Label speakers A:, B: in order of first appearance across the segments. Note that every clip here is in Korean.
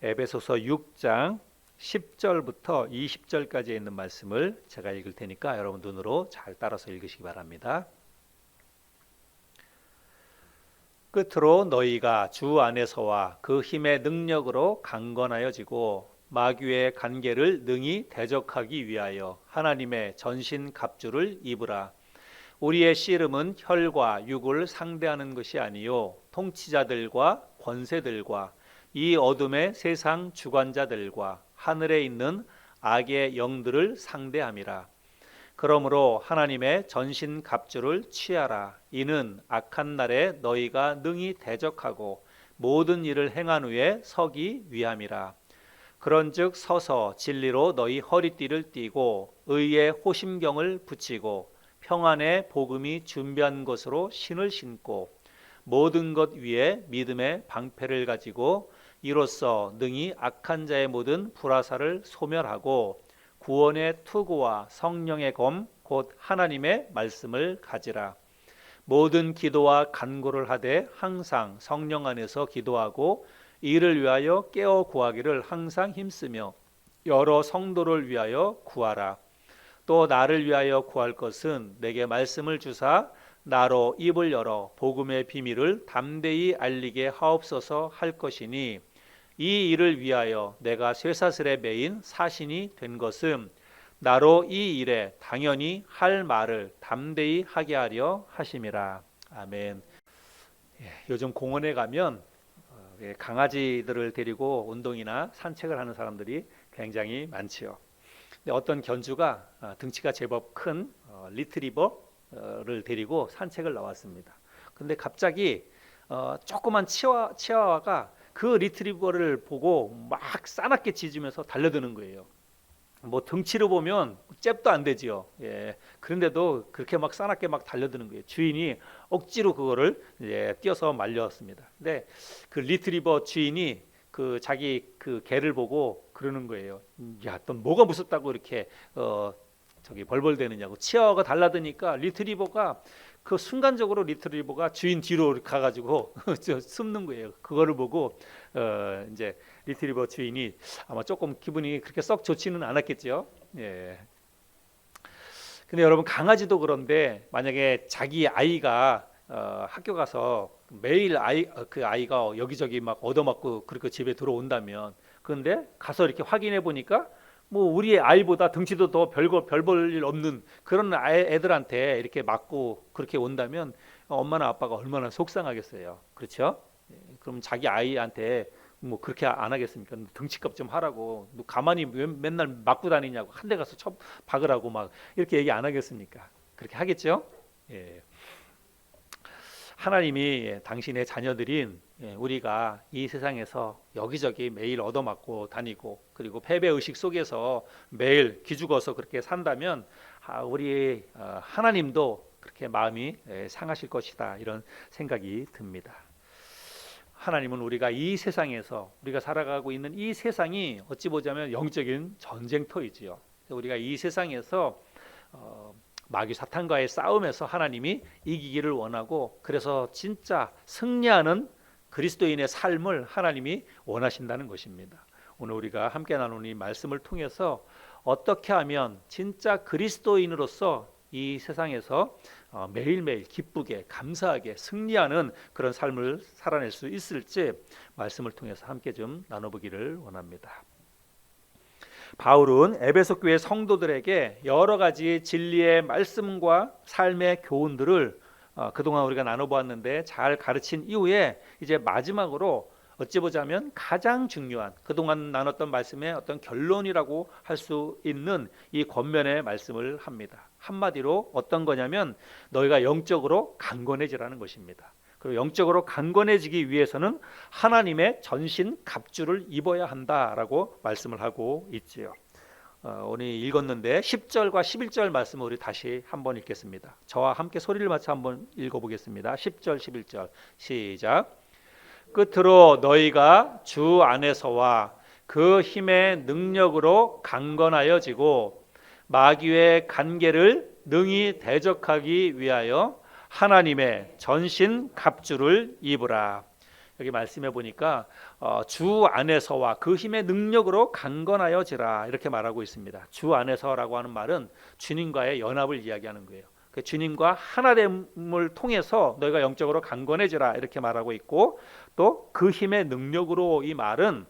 A: 에베소서 6장 10절부터 20절까지 있는 말씀을 제가 읽을 테니까 여러분 눈으로 잘 따라서 읽으시기 바랍니다. 끝으로 너희가 주 안에서와 그 힘의 능력으로 강건하여지고 마귀의 간계를 능히 대적하기 위하여 하나님의 전신 갑주를 입으라. 우리의 씨름은 혈과 육을 상대하는 것이 아니요 통치자들과 권세들과 이 어둠의 세상 주관자들과 하늘에 있는 악의 영들을 상대함이라. 그러므로 하나님의 전신 갑주를 취하라. 이는 악한 날에 너희가 능히 대적하고 모든 일을 행한 후에 서기 위함이라. 그런즉 서서 진리로 너희 허리띠를 띠고 의의 호심경을 붙이고 평안의 복음이 준비한 것으로 신을 신고 모든 것 위에 믿음의 방패를 가지고 이로써 능히 악한 자의 모든 불화살을 소멸하고 구원의 투구와 성령의 검 곧 하나님의 말씀을 가지라. 모든 기도와 간구를 하되 항상 성령 안에서 기도하고 이를 위하여 깨어 구하기를 항상 힘쓰며 여러 성도를 위하여 구하라. 또 나를 위하여 구할 것은 내게 말씀을 주사 나로 입을 열어 복음의 비밀을 담대히 알리게 하옵소서 할 것이니 이 일을 위하여 내가 쇠사슬에 매인 사신이 된 것은 나로 이 일에 당연히 할 말을 담대히 하게 하려 하심이라. 아멘. 요즘 공원에 가면 강아지들을 데리고 운동이나 산책을 하는 사람들이 굉장히 많지요. 근데 어떤 견주가 등치가 제법 큰 리트리버를 데리고 산책을 나왔습니다. 근데 갑자기 조그만 치와와가 그 리트리버를 보고 막 싸납게 짖으면서 달려드는 거예요. 뭐 등치로 보면 잽도 안 되지요. 그런데도 그렇게 막 싸납게 막 달려드는 거예요. 주인이 억지로 그거를 뛰어서 말렸습니다. 근데 그 리트리버 주인이 그 자기 그 개를 보고 그러는 거예요. 야, 넌 뭐가 무섭다고 이렇게 저기 벌벌대느냐고. 치아와가 달라드니까 리트리버가 그 순간적으로 리트리버가 주인 뒤로 가가지고 숨는 거예요. 그거를 보고 이제 리트리버 주인이 아마 조금 기분이 그렇게 썩 좋지는 않았겠죠. 예. 근데 여러분 강아지도 그런데 만약에 자기 아이가 학교 가서 매일 그 아이가 여기저기 막 얻어맞고 그렇게 집에 들어온다면, 그런데 가서 이렇게 확인해 보니까 뭐 우리 아이보다 등치도 더 별 볼 일 없는 그런 애들한테 이렇게 맞고 그렇게 온다면 엄마나 아빠가 얼마나 속상하겠어요. 그렇죠? 그럼 자기 아이한테 뭐 그렇게 안 하겠습니까? 등치값 좀 하라고, 너 가만히 맨날 맞고 다니냐고, 한 대 가서 박으라고 막 이렇게 얘기 안 하겠습니까? 그렇게 하겠죠? 예. 하나님이 당신의 자녀들인 우리가 이 세상에서 여기저기 매일 얻어맞고 다니고 그리고 패배의식 속에서 매일 기죽어서 그렇게 산다면 우리 하나님도 그렇게 마음이 상하실 것이다, 이런 생각이 듭니다. 하나님은 우리가 이 세상에서 우리가 살아가고 있는 이 세상이 어찌 보자면 영적인 전쟁터이지요. 우리가 이 세상에서 마귀 사탄과의 싸움에서 하나님이 이기기를 원하고, 그래서 진짜 승리하는 그리스도인의 삶을 하나님이 원하신다는 것입니다. 오늘 우리가 함께 나누는 이 말씀을 통해서 어떻게 하면 진짜 그리스도인으로서 이 세상에서 매일매일 기쁘게 감사하게 승리하는 그런 삶을 살아낼 수 있을지 말씀을 통해서 함께 좀 나눠보기를 원합니다. 바울은 에베소 교회 성도들에게 여러 가지 진리의 말씀과 삶의 교훈들을 그동안 우리가 나눠보았는데 잘 가르친 이후에 이제 마지막으로 어찌 보자면 가장 중요한 그동안 나눴던 말씀의 어떤 결론이라고 할 수 있는 이 권면의 말씀을 합니다. 한마디로 어떤 거냐면 너희가 영적으로 강건해지라는 것입니다. 그리고 영적으로 강건해지기 위해서는 하나님의 전신 갑주를 입어야 한다라고 말씀을 하고 있지요. 오늘 읽었는데 10절과 11절 말씀을 우리 다시 한번 읽겠습니다. 저와 함께 소리를 맞춰 한번 읽어보겠습니다. 10절 11절 시작. 끝으로 너희가 주 안에서와 그 힘의 능력으로 강건하여지고 마귀의 간계를 능히 대적하기 위하여 하나님의 전신 갑주를 입으라. 여기 말씀해 보니까 주 안에서와 그 힘의 능력으로 강건하여지라 이렇게 말하고 있습니다. 주 안에서라고 하는 말은 주님과의 연합을 이야기하는 거예요. 그 주님과 하나됨을 통해서 너희가 영적으로 강건해지라 이렇게 말하고 있고, 또 그 힘의 능력으로, 이 말은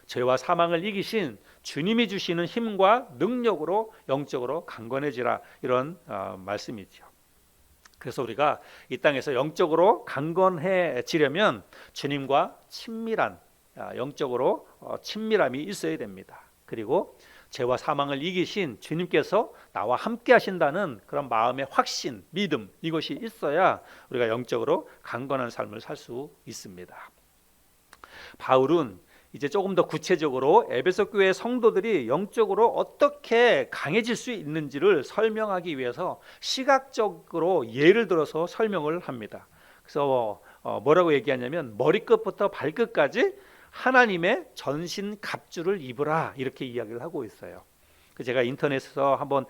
A: 죄와 사망을 이기신 주님이 주시는 힘과 능력으로 영적으로 강건해지라, 이런 말씀이죠. 그래서 우리가 이 땅에서 영적으로 강건해지려면 주님과 친밀한, 영적으로 친밀함이 있어야 됩니다. 그리고 죄와 사망을 이기신 주님께서 나와 함께 하신다는 그런 마음의 확신, 믿음, 이것이 있어야 우리가 영적으로 강건한 삶을 살 수 있습니다. 바울은 이제 조금 더 구체적으로 에베소 교회 성도들이 영적으로 어떻게 강해질 수 있는지를 설명하기 위해서 시각적으로 예를 들어서 설명을 합니다. 그래서 뭐라고 얘기하냐면 머리끝부터 발끝까지 하나님의 전신 갑주를 입으라, 이렇게 이야기를 하고 있어요. 제가 인터넷에서 한번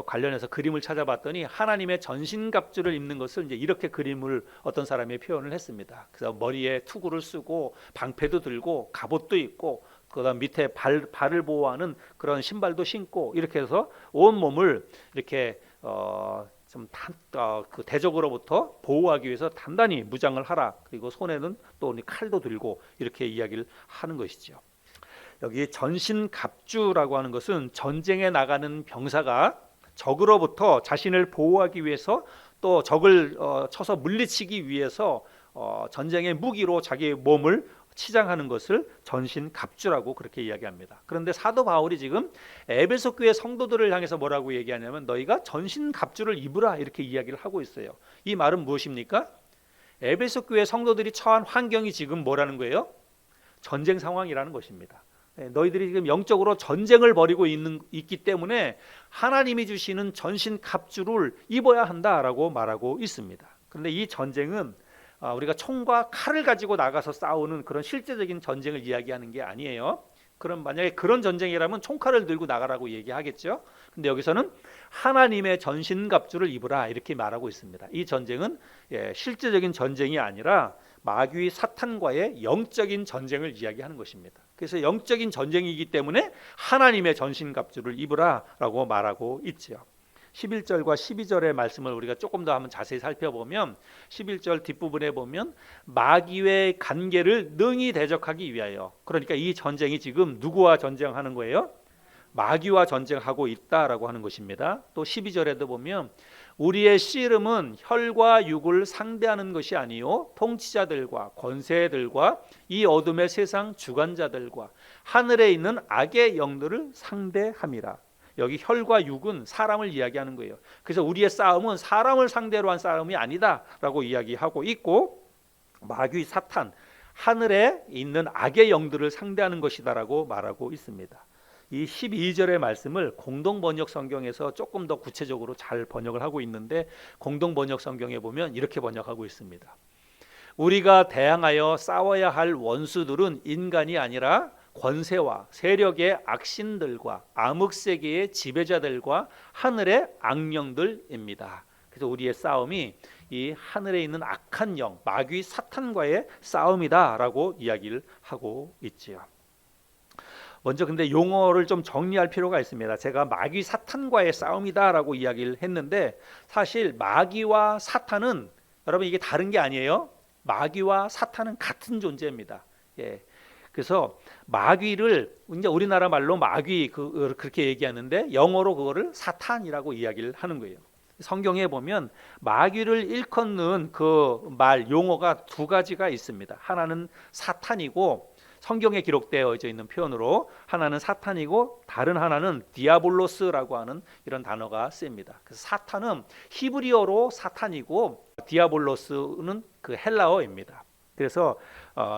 A: 관련해서 그림을 찾아봤더니 하나님의 전신갑주를 입는 것을 이제 이렇게 그림을 어떤 사람이 표현을 했습니다. 그래서 머리에 투구를 쓰고 방패도 들고 갑옷도 입고 그다음 밑에 발을 보호하는 그런 신발도 신고, 이렇게 해서 온 몸을 이렇게 그 대적으로부터 보호하기 위해서 단단히 무장을 하라. 그리고 손에는 또 칼도 들고, 이렇게 이야기를 하는 것이죠. 여기 전신갑주라고 하는 것은 전쟁에 나가는 병사가 적으로부터 자신을 보호하기 위해서, 또 적을 쳐서 물리치기 위해서 전쟁의 무기로 자기 몸을 치장하는 것을 전신갑주라고 그렇게 이야기합니다. 그런데 사도 바울이 지금 에베소 교회 성도들을 향해서 뭐라고 얘기하냐면 너희가 전신갑주를 입으라, 이렇게 이야기를 하고 있어요. 이 말은 무엇입니까? 에베소 교회 성도들이 처한 환경이 지금 뭐라는 거예요? 전쟁 상황이라는 것입니다. 너희들이 지금 영적으로 전쟁을 벌이고 있기 때문에 하나님이 주시는 전신갑주를 입어야 한다라고 말하고 있습니다. 그런데 이 전쟁은 우리가 총과 칼을 가지고 나가서 싸우는 그런 실제적인 전쟁을 이야기하는 게 아니에요. 그럼 만약에 그런 전쟁이라면 총칼을 들고 나가라고 얘기하겠죠. 근데 여기서는 하나님의 전신갑주를 입으라, 이렇게 말하고 있습니다. 이 전쟁은 실제적인 전쟁이 아니라 마귀 사탄과의 영적인 전쟁을 이야기하는 것입니다. 그래서 영적인 전쟁이기 때문에 하나님의 전신갑주를 입으라라고 말하고 있죠. 11절과 12절의 말씀을 우리가 조금 더 한번 자세히 살펴보면 11절 뒷부분에 보면 마귀의 간계를 능히 대적하기 위하여, 그러니까 이 전쟁이 지금 누구와 전쟁하는 거예요? 마귀와 전쟁하고 있다라고 하는 것입니다. 또 12절에도 보면 우리의 씨름은 혈과 육을 상대하는 것이 아니요 통치자들과 권세들과 이 어둠의 세상 주관자들과 하늘에 있는 악의 영들을 상대함이라. 여기 혈과 육은 사람을 이야기하는 거예요. 그래서 우리의 싸움은 사람을 상대로 한 싸움이 아니다라고 이야기하고 있고, 마귀 사탄, 하늘에 있는 악의 영들을 상대하는 것이다라고 말하고 있습니다. 이 12절의 말씀을 공동번역 성경에서 조금 더 구체적으로 잘 번역을 하고 있는데, 공동번역 성경에 보면 이렇게 번역하고 있습니다. 우리가 대항하여 싸워야 할 원수들은 인간이 아니라 권세와 세력의 악신들과 암흑세계의 지배자들과 하늘의 악령들입니다. 그래서 우리의 싸움이 이 하늘에 있는 악한 영, 마귀 사탄과의 싸움이다라고 이야기를 하고 있지요. 먼저 근데 용어를 좀 정리할 필요가 있습니다. 제가 마귀 사탄과의 싸움이다라고 이야기를 했는데, 사실 마귀와 사탄은 여러분 이게 다른 게 아니에요. 마귀와 사탄은 같은 존재입니다. 그래서 마귀를 이제 우리나라 말로 마귀 그렇게 얘기하는데, 영어로 그거를 사탄이라고 이야기를 하는 거예요. 성경에 보면 마귀를 일컫는 그 말 용어가 두 가지가 있습니다. 하나는 사탄이고, 성경에 기록되어 있는 표현으로 하나는 사탄이고, 다른 하나는 디아볼로스라고 하는 이런 단어가 쓰입니다. 그래서 사탄은 히브리어로 사탄이고, 디아볼로스는 그 헬라어입니다. 그래서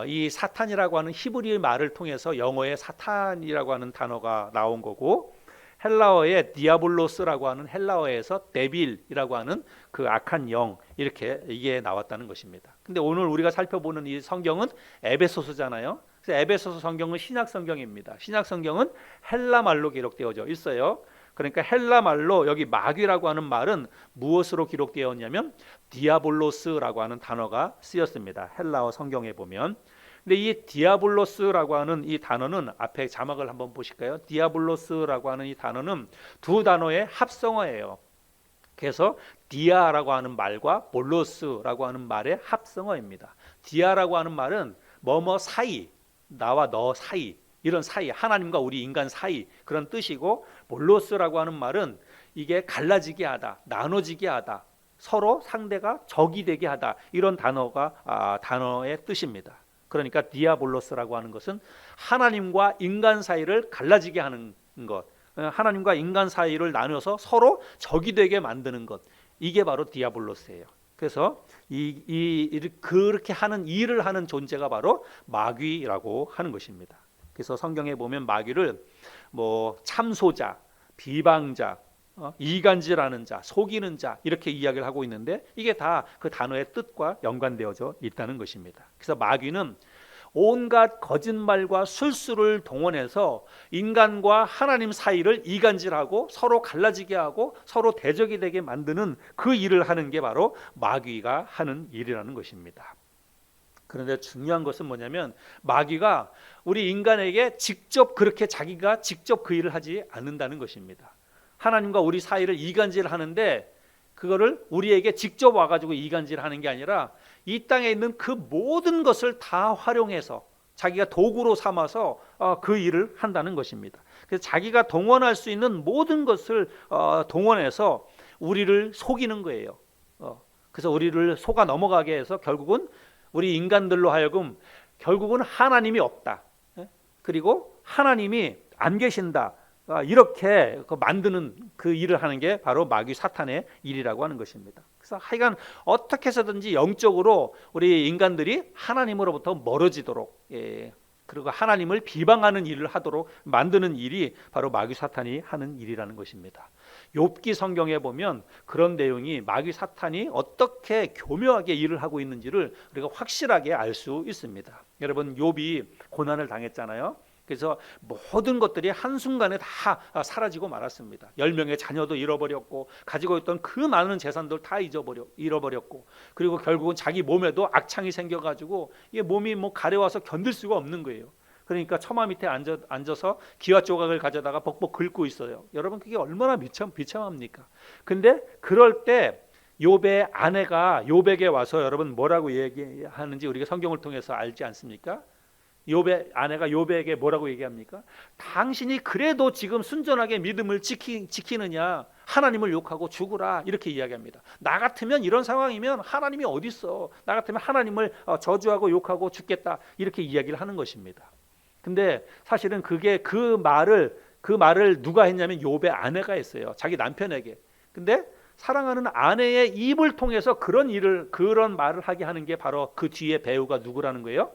A: 이 사탄이라고 하는 히브리 말을 통해서 영어에 사탄이라고 하는 단어가 나온 거고, 헬라어의 디아볼로스라고 하는 헬라어에서 데빌이라고 하는 그 악한 영, 이렇게 이게 나왔다는 것입니다. 근데 오늘 우리가 살펴보는 이 성경은 에베소서잖아요. 그래서 에베소서 성경은 신약 성경입니다. 신약 성경은 헬라 말로 기록되어져 있어요. 그러니까 헬라 말로 여기 마귀라고 하는 말은 무엇으로 기록되어 있냐면 디아볼로스라고 하는 단어가 쓰였습니다. 헬라어 성경에 보면. 근데 이 디아블로스라고 하는 이 단어는 앞에 자막을 한번 보실까요? 디아블로스라고 하는 이 단어는 두 단어의 합성어예요. 그래서 디아라고 하는 말과 볼로스라고 하는 말의 합성어입니다. 디아라고 하는 말은 뭐뭐 사이, 나와 너 사이, 이런 사이, 하나님과 우리 인간 사이 그런 뜻이고, 볼로스라고 하는 말은 이게 갈라지게 하다, 나눠지게 하다, 서로 상대가 적이 되게 하다, 이런 단어의 뜻입니다. 그러니까 디아볼로스라고 하는 것은 하나님과 인간 사이를 갈라지게 하는 것, 하나님과 인간 사이를 나눠서 서로 적이 되게 만드는 것, 이게 바로 디아볼로스예요. 그래서 그렇게 하는 일을 하는 존재가 바로 마귀라고 하는 것입니다. 그래서 성경에 보면 마귀를 뭐 참소자, 비방자, 이간질하는 자, 속이는 자, 이렇게 이야기를 하고 있는데 이게 다 그 단어의 뜻과 연관되어져 있다는 것입니다. 그래서 마귀는 온갖 거짓말과 술수를 동원해서 인간과 하나님 사이를 이간질하고 서로 갈라지게 하고 서로 대적이 되게 만드는 그 일을 하는 게 바로 마귀가 하는 일이라는 것입니다. 그런데 중요한 것은 뭐냐면 마귀가 우리 인간에게 직접 그렇게 자기가 직접 그 일을 하지 않는다는 것입니다. 하나님과 우리 사이를 이간질하는데 그거를 우리에게 직접 와가지고 이간질하는 게 아니라 이 땅에 있는 그 모든 것을 다 활용해서 자기가 도구로 삼아서 그 일을 한다는 것입니다. 그래서 자기가 동원할 수 있는 모든 것을 동원해서 우리를 속이는 거예요. 그래서 우리를 속아 넘어가게 해서 결국은 우리 인간들로 하여금 결국은 하나님이 없다, 그리고 하나님이 안 계신다, 이렇게 만드는 그 일을 하는 게 바로 마귀 사탄의 일이라고 하는 것입니다. 그래서 하여간 어떻게 해서든지 영적으로 우리 인간들이 하나님으로부터 멀어지도록, 그리고 하나님을 비방하는 일을 하도록 만드는 일이 바로 마귀 사탄이 하는 일이라는 것입니다. 욥기 성경에 보면 그런 내용이 마귀 사탄이 어떻게 교묘하게 일을 하고 있는지를 우리가 확실하게 알 수 있습니다. 여러분, 욥이 고난을 당했잖아요. 그래서 모든 것들이 한순간에 다 사라지고 말았습니다. 10명의 자녀도 잃어버렸고 가지고 있던 그 많은 재산들 다 잃어버렸고, 그리고 결국은 자기 몸에도 악창이 생겨가지고 이게 몸이 뭐 가려워서 견딜 수가 없는 거예요. 그러니까 처마 밑에 앉아서 기와 조각을 가져다가 벅벅 긁고 있어요. 여러분, 그게 얼마나 비참합니까? 근데 그럴 때 욥의 아내가 욥에게 와서 여러분 뭐라고 얘기하는지 우리가 성경을 통해서 알지 않습니까? 욥의 아내가 욥에게 뭐라고 얘기합니까? 당신이 그래도 지금 순전하게 믿음을 지키느냐, 하나님을 욕하고 죽으라, 이렇게 이야기합니다. 나 같으면 이런 상황이면 하나님이 어디 있어? 나 같으면 하나님을 저주하고 욕하고 죽겠다, 이렇게 이야기를 하는 것입니다. 근데 사실은 그 말을 누가 했냐면 욥의 아내가 했어요. 자기 남편에게. 근데 사랑하는 아내의 입을 통해서 그런 말을 하게 하는 게 바로 그 뒤에 배우가 누구라는 거예요?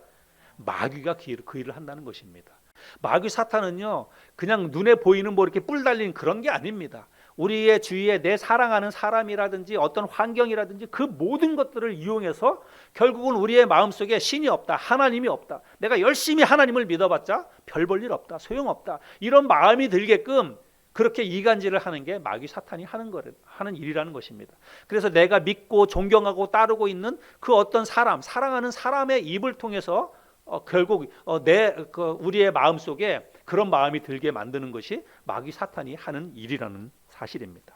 A: 마귀가 그 일을 한다는 것입니다. 마귀 사탄은요, 그냥 눈에 보이는 뭐 이렇게 뿔 달린 그런 게 아닙니다. 우리의 주위에 내 사랑하는 사람이라든지 어떤 환경이라든지 그 모든 것들을 이용해서 결국은 우리의 마음속에 신이 없다, 하나님이 없다, 내가 열심히 하나님을 믿어봤자 별 볼 일 없다, 소용없다, 이런 마음이 들게끔 그렇게 이간질을 하는 게 마귀 사탄이 하는 일이라는 것입니다. 그래서 내가 믿고 존경하고 따르고 있는 그 어떤 사랑하는 사람의 입을 통해서 결국 우리의 마음 속에 그런 마음이 들게 만드는 것이 마귀 사탄이 하는 일이라는 사실입니다.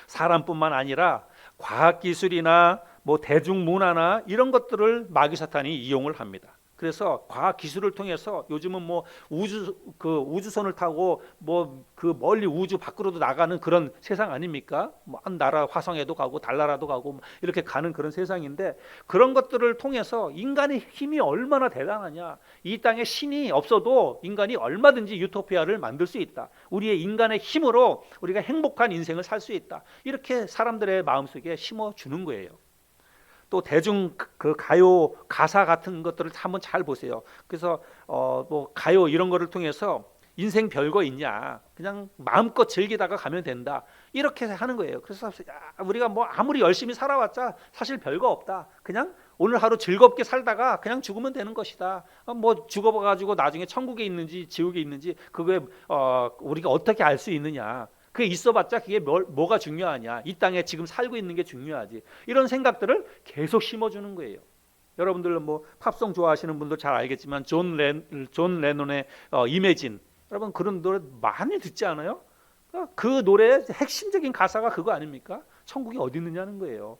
A: 사람뿐만 아니라 과학기술이나 뭐 대중문화나 이런 것들을 마귀 사탄이 이용을 합니다. 그래서 과학 기술을 통해서 요즘은 뭐 우주선을 타고 뭐 그 멀리 우주 밖으로도 나가는 그런 세상 아닙니까? 뭐 한 나라 화성에도 가고 달나라도 가고 이렇게 가는 그런 세상인데, 그런 것들을 통해서 인간의 힘이 얼마나 대단하냐, 이 땅에 신이 없어도 인간이 얼마든지 유토피아를 만들 수 있다, 우리의 인간의 힘으로 우리가 행복한 인생을 살 수 있다, 이렇게 사람들의 마음속에 심어주는 거예요. 또 대중 가요 가사 같은 것들을 한번 잘 보세요. 그래서 뭐 가요 이런 거를 통해서 인생 별거 있냐, 그냥 마음껏 즐기다가 가면 된다, 이렇게 하는 거예요. 그래서 우리가 뭐 아무리 열심히 살아왔자 사실 별거 없다, 그냥 오늘 하루 즐겁게 살다가 그냥 죽으면 되는 것이다. 뭐 죽어가지고 나중에 천국에 있는지 지옥에 있는지 그게 우리가 어떻게 알 수 있느냐. 그게 있어봤자 그게 뭐가 중요하냐. 이 땅에 지금 살고 있는 게 중요하지. 이런 생각들을 계속 심어주는 거예요. 여러분들 뭐 팝송 좋아하시는 분들 잘 알겠지만 존 레논의 이매진, 여러분 그런 노래 많이 듣지 않아요? 그 노래의 핵심적인 가사가 그거 아닙니까? 천국이 어디 있느냐는 거예요.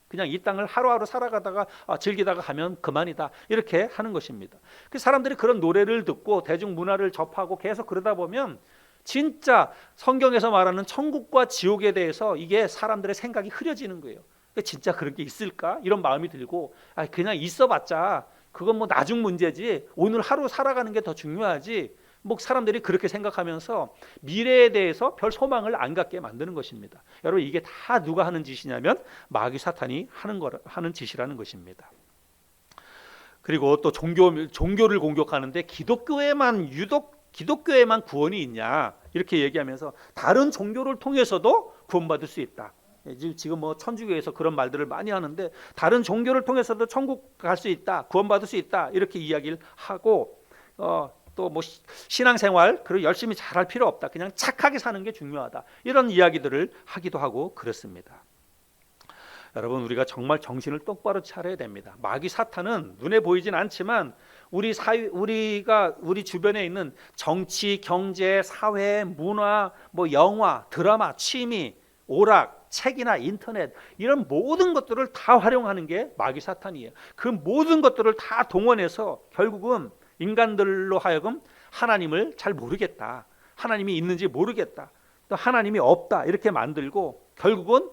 A: 그냥 이 땅을 하루하루 살아가다가 즐기다가 가면 그만이다, 이렇게 하는 것입니다. 그 사람들이 그런 노래를 듣고 대중문화를 접하고 계속 그러다 보면 진짜 성경에서 말하는 천국과 지옥에 대해서 이게 사람들의 생각이 흐려지는 거예요. 진짜 그런 게 있을까? 이런 마음이 들고 그냥 있어봤자 그건 뭐 나중 문제지, 오늘 하루 살아가는 게 더 중요하지, 뭐 사람들이 그렇게 생각하면서 미래에 대해서 별 소망을 안 갖게 만드는 것입니다. 여러분 이게 다 누가 하는 짓이냐면 마귀 사탄이 하는 짓이라는 것입니다. 그리고 또 종교를 공격하는데 기독교에만 구원이 있냐 이렇게 얘기하면서 다른 종교를 통해서도 구원받을 수 있다. 지금 뭐 천주교에서 그런 말들을 많이 하는데 다른 종교를 통해서도 천국 갈 수 있다, 구원받을 수 있다, 이렇게 이야기를 하고 또 뭐 신앙생활 그리고 열심히 잘할 필요 없다, 그냥 착하게 사는 게 중요하다, 이런 이야기들을 하기도 하고 그렇습니다. 여러분 우리가 정말 정신을 똑바로 차려야 됩니다. 마귀 사탄은 눈에 보이진 않지만 우리 주변에 있는 정치, 경제, 사회, 문화, 뭐 영화, 드라마, 취미, 오락, 책이나 인터넷, 이런 모든 것들을 다 활용하는 게 마귀 사탄이에요. 그 모든 것들을 다 동원해서 결국은 인간들로 하여금 하나님을 잘 모르겠다, 하나님이 있는지 모르겠다, 또 하나님이 없다, 이렇게 만들고 결국은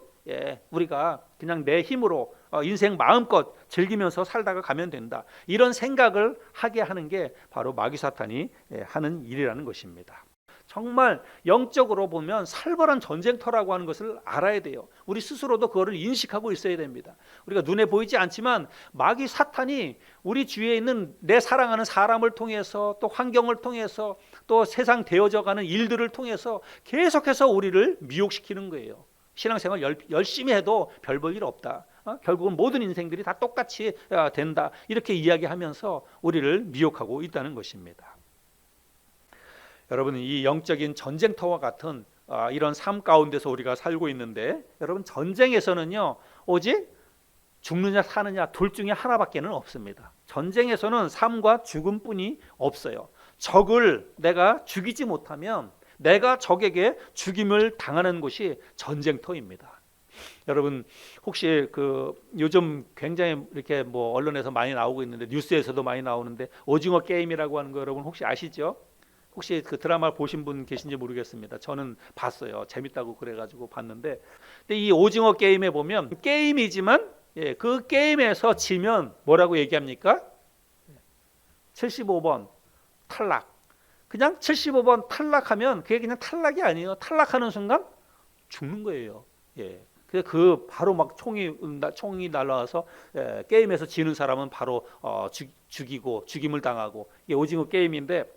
A: 우리가 그냥 내 힘으로 인생 마음껏 즐기면서 살다가 가면 된다, 이런 생각을 하게 하는 게 바로 마귀 사탄이 하는 일이라는 것입니다. 정말 영적으로 보면 살벌한 전쟁터라고 하는 것을 알아야 돼요. 우리 스스로도 그거를 인식하고 있어야 됩니다. 우리가 눈에 보이지 않지만 마귀 사탄이 우리 주위에 있는 내 사랑하는 사람을 통해서, 또 환경을 통해서, 또 세상 되어져가는 일들을 통해서 계속해서 우리를 미혹시키는 거예요. 신앙생활 열심히 해도 별 볼 일 없다, 결국은 모든 인생들이 다 똑같이 된다, 이렇게 이야기하면서 우리를 미혹하고 있다는 것입니다. 여러분 이 영적인 전쟁터와 같은 이런 삶 가운데서 우리가 살고 있는데, 여러분 전쟁에서는요 오직 죽느냐 사느냐 둘 중에 하나밖에는 없습니다. 전쟁에서는 삶과 죽음뿐이 없어요. 적을 내가 죽이지 못하면 내가 적에게 죽임을 당하는 곳이 전쟁터입니다. 여러분 혹시 요즘 굉장히 이렇게 뭐 언론에서 많이 나오고 있는데, 뉴스에서도 많이 나오는데 오징어 게임이라고 하는 거 여러분 혹시 아시죠? 혹시 그 드라마 보신 분 계신지 모르겠습니다. 저는 봤어요. 재밌다고 그래가지고 봤는데, 근데 이 오징어 게임에 보면 게임이지만 그 게임에서 지면 뭐라고 얘기합니까? 75번 탈락. 그냥 75번 탈락하면 그게 그냥 탈락이 아니에요. 탈락하는 순간 죽는 거예요. 그 바로 막 총이 날라와서 게임에서 지는 사람은 바로 죽임을 당하고, 이게 오징어 게임인데,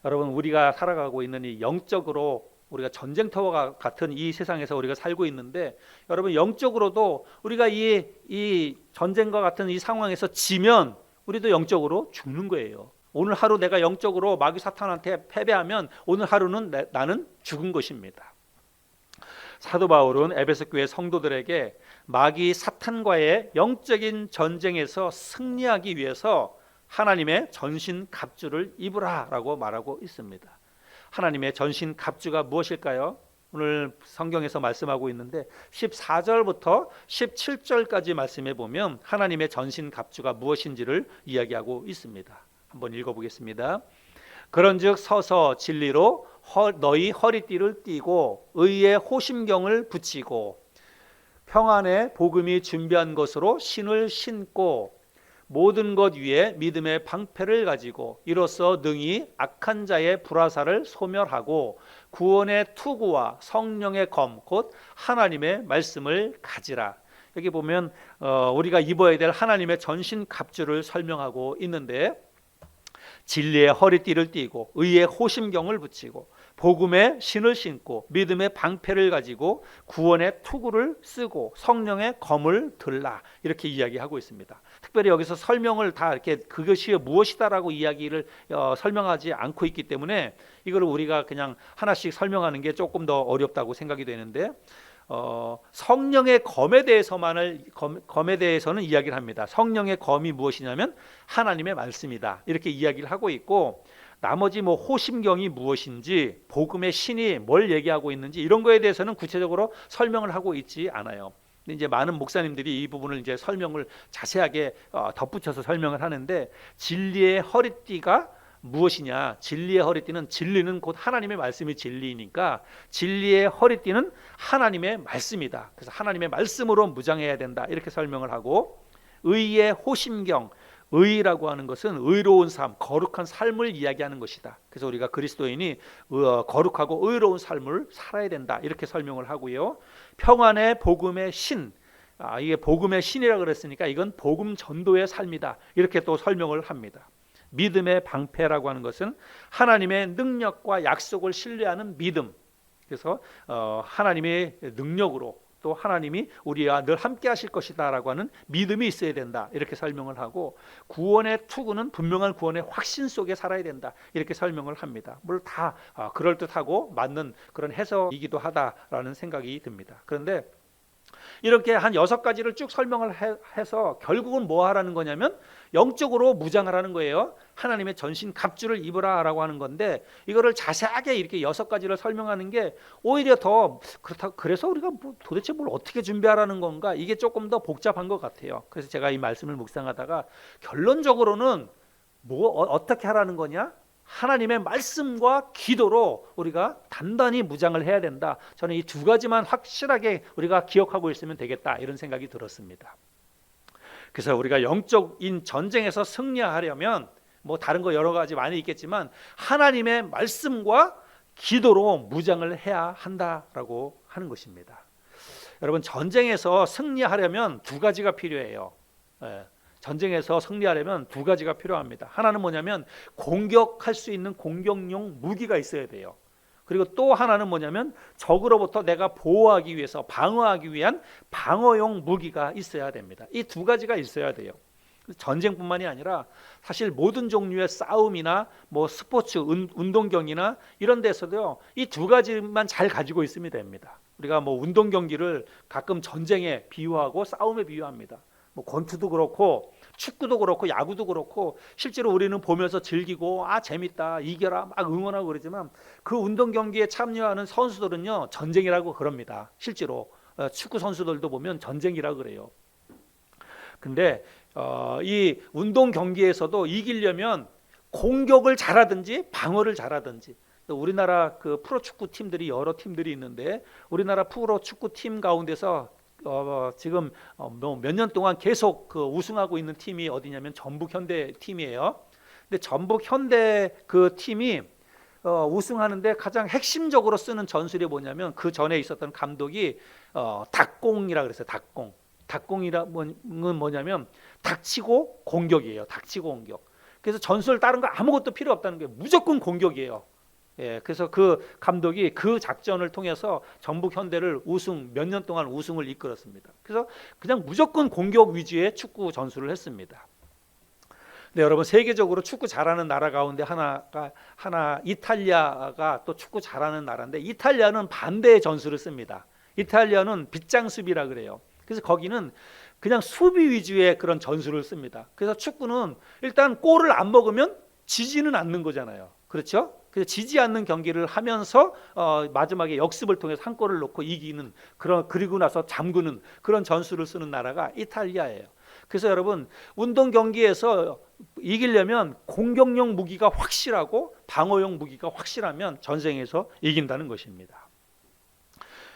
A: 여러분 우리가 살아가고 있는 이 영적으로 우리가 전쟁터와 같은 이 세상에서 우리가 살고 있는데, 여러분 영적으로도 우리가 이 전쟁과 같은 이 상황에서 지면 우리도 영적으로 죽는 거예요. 오늘 하루 내가 영적으로 마귀 사탄한테 패배하면 오늘 하루는 나는 죽은 것입니다. 사도 바울은 에베소 교회 성도들에게 마귀 사탄과의 영적인 전쟁에서 승리하기 위해서 하나님의 전신 갑주를 입으라라고 말하고 있습니다. 하나님의 전신 갑주가 무엇일까요? 오늘 성경에서 말씀하고 있는데 14절부터 17절까지 말씀해 보면 하나님의 전신 갑주가 무엇인지를 이야기하고 있습니다. 한번 읽어보겠습니다. 그런즉 서서 진리로 너희 허리띠를 띠고 의의 호심경을 붙이고 평안의 복음이 준비한 것으로 신을 신고 모든 것 위에 믿음의 방패를 가지고 이로써 능히 악한 자의 불화살을 소멸하고 구원의 투구와 성령의 검 곧 하나님의 말씀을 가지라. 여기 보면 우리가 입어야 될 하나님의 전신 갑주를 설명하고 있는데, 진리의 허리띠를 띠고 의의 호심경을 붙이고 복음의 신을 신고 믿음의 방패를 가지고 구원의 투구를 쓰고 성령의 검을 들라, 이렇게 이야기하고 있습니다. 특별히 여기서 설명을 다 이렇게 그것이 무엇이다라고 이야기를 설명하지 않고 있기 때문에 이거를 우리가 그냥 하나씩 설명하는 게 조금 더 어렵다고 생각이 되는데, 성령의 검에 대해서는 이야기를 합니다. 성령의 검이 무엇이냐면 하나님의 말씀이다, 이렇게 이야기를 하고 있고, 나머지 뭐 호심경이 무엇인지 복음의 신이 뭘 얘기하고 있는지 이런 거에 대해서는 구체적으로 설명을 하고 있지 않아요. 근데 이제 많은 목사님들이 이 부분을 이제 설명을 자세하게 덧붙여서 설명을 하는데, 진리의 허리띠가 무엇이냐? 진리의 허리띠는, 진리는 곧 하나님의 말씀이 진리니까 진리의 허리띠는 하나님의 말씀이다. 그래서 하나님의 말씀으로 무장해야 된다, 이렇게 설명을 하고, 의의 호심경, 의라고 하는 것은 의로운 삶, 거룩한 삶을 이야기하는 것이다. 그래서 우리가 그리스도인이 거룩하고 의로운 삶을 살아야 된다, 이렇게 설명을 하고요. 평안의 복음의 신, 이게 복음의 신이라고 그랬으니까 이건 복음 전도의 삶이다, 이렇게 또 설명을 합니다. 믿음의 방패라고 하는 것은 하나님의 능력과 약속을 신뢰하는 믿음. 그래서 하나님의 능력으로 또 하나님이 우리와 늘 함께 하실 것이다 라고 하는 믿음이 있어야 된다, 이렇게 설명을 하고, 구원의 투구는 분명한 구원의 확신 속에 살아야 된다, 이렇게 설명을 합니다. 물론 다 그럴듯하고 맞는 그런 해석이기도 하다라는 생각이 듭니다. 그런데 이렇게 한 6가지를 쭉 설명을 해서 결국은 뭐 하라는 거냐면 영적으로 무장하라는 거예요. 하나님의 전신 갑주를 입으라라고 하는 건데, 이거를 자세하게 이렇게 6가지를 설명하는 게 오히려 더 그렇다. 그래서 우리가 도대체 뭘 어떻게 준비하라는 건가, 이게 조금 더 복잡한 것 같아요. 그래서 제가 이 말씀을 묵상하다가 결론적으로는 어떻게 하라는 거냐? 하나님의 말씀과 기도로 우리가 단단히 무장을 해야 된다. 저는 이 2가지만 확실하게 우리가 기억하고 있으면 되겠다, 이런 생각이 들었습니다. 그래서 우리가 영적인 전쟁에서 승리하려면 뭐 다른 거 여러 가지 많이 있겠지만 하나님의 말씀과 기도로 무장을 해야 한다라고 하는 것입니다. 여러분, 전쟁에서 승리하려면 2가지가 필요해요. 전쟁에서 승리하려면 2가지가 필요합니다. 하나는 뭐냐면 공격할 수 있는 공격용 무기가 있어야 돼요. 그리고 또 하나는 뭐냐면 적으로부터 내가 보호하기 위해서, 방어하기 위한 방어용 무기가 있어야 됩니다. 이 2가지가 있어야 돼요. 전쟁뿐만이 아니라 사실 모든 종류의 싸움이나 뭐 스포츠, 운동 경기나 이런 데서도요, 이 2가지만 잘 가지고 있으면 됩니다. 우리가 뭐 운동 경기를 가끔 전쟁에 비유하고 싸움에 비유합니다. 뭐 권투도 그렇고 축구도 그렇고 야구도 그렇고 실제로 우리는 보면서 즐기고 재밌다, 이겨라 막 응원하고 그러지만 그 운동 경기에 참여하는 선수들은요, 전쟁이라고 그럽니다. 실제로 축구 선수들도 보면 전쟁이라고 그래요. 근데 이 운동 경기에서도 이기려면 공격을 잘하든지 방어를 잘하든지, 우리나라 그 프로축구 팀들이 여러 팀들이 있는데 우리나라 프로축구 팀 가운데서 지금 몇 년 동안 계속 그 우승하고 있는 팀이 어디냐면 전북현대 팀이에요. 근데 전북현대 그 팀이 우승하는데 가장 핵심적으로 쓰는 전술이 뭐냐면, 그 전에 있었던 감독이 닭공이라 그랬어요. 닭공이라는 뭐냐면 닥치고 공격이에요. 닥치고 공격. 그래서 전술 다른 거 아무것도 필요 없다는 게 무조건 공격이에요. 그래서 그 감독이 그 작전을 통해서 전북 현대를 몇 년 동안 우승을 이끌었습니다. 그래서 그냥 무조건 공격 위주의 축구 전술을 했습니다. 네, 여러분, 세계적으로 축구 잘하는 나라 가운데 하나 이탈리아가 또 축구 잘하는 나라인데, 이탈리아는 반대의 전술을 씁니다. 이탈리아는 빗장 수비라 그래요. 그래서 거기는 그냥 수비 위주의 그런 전술을 씁니다. 그래서 축구는 일단 골을 안 먹으면 지지는 않는 거잖아요. 그렇죠? 그래서 지지 않는 경기를 하면서 마지막에 역습을 통해서 한 골을 넣고 이기는, 그리고 나서 잠그는 그런 전술을 쓰는 나라가 이탈리아예요. 그래서 여러분, 운동 경기에서 이기려면 공격용 무기가 확실하고 방어용 무기가 확실하면 전쟁에서 이긴다는 것입니다.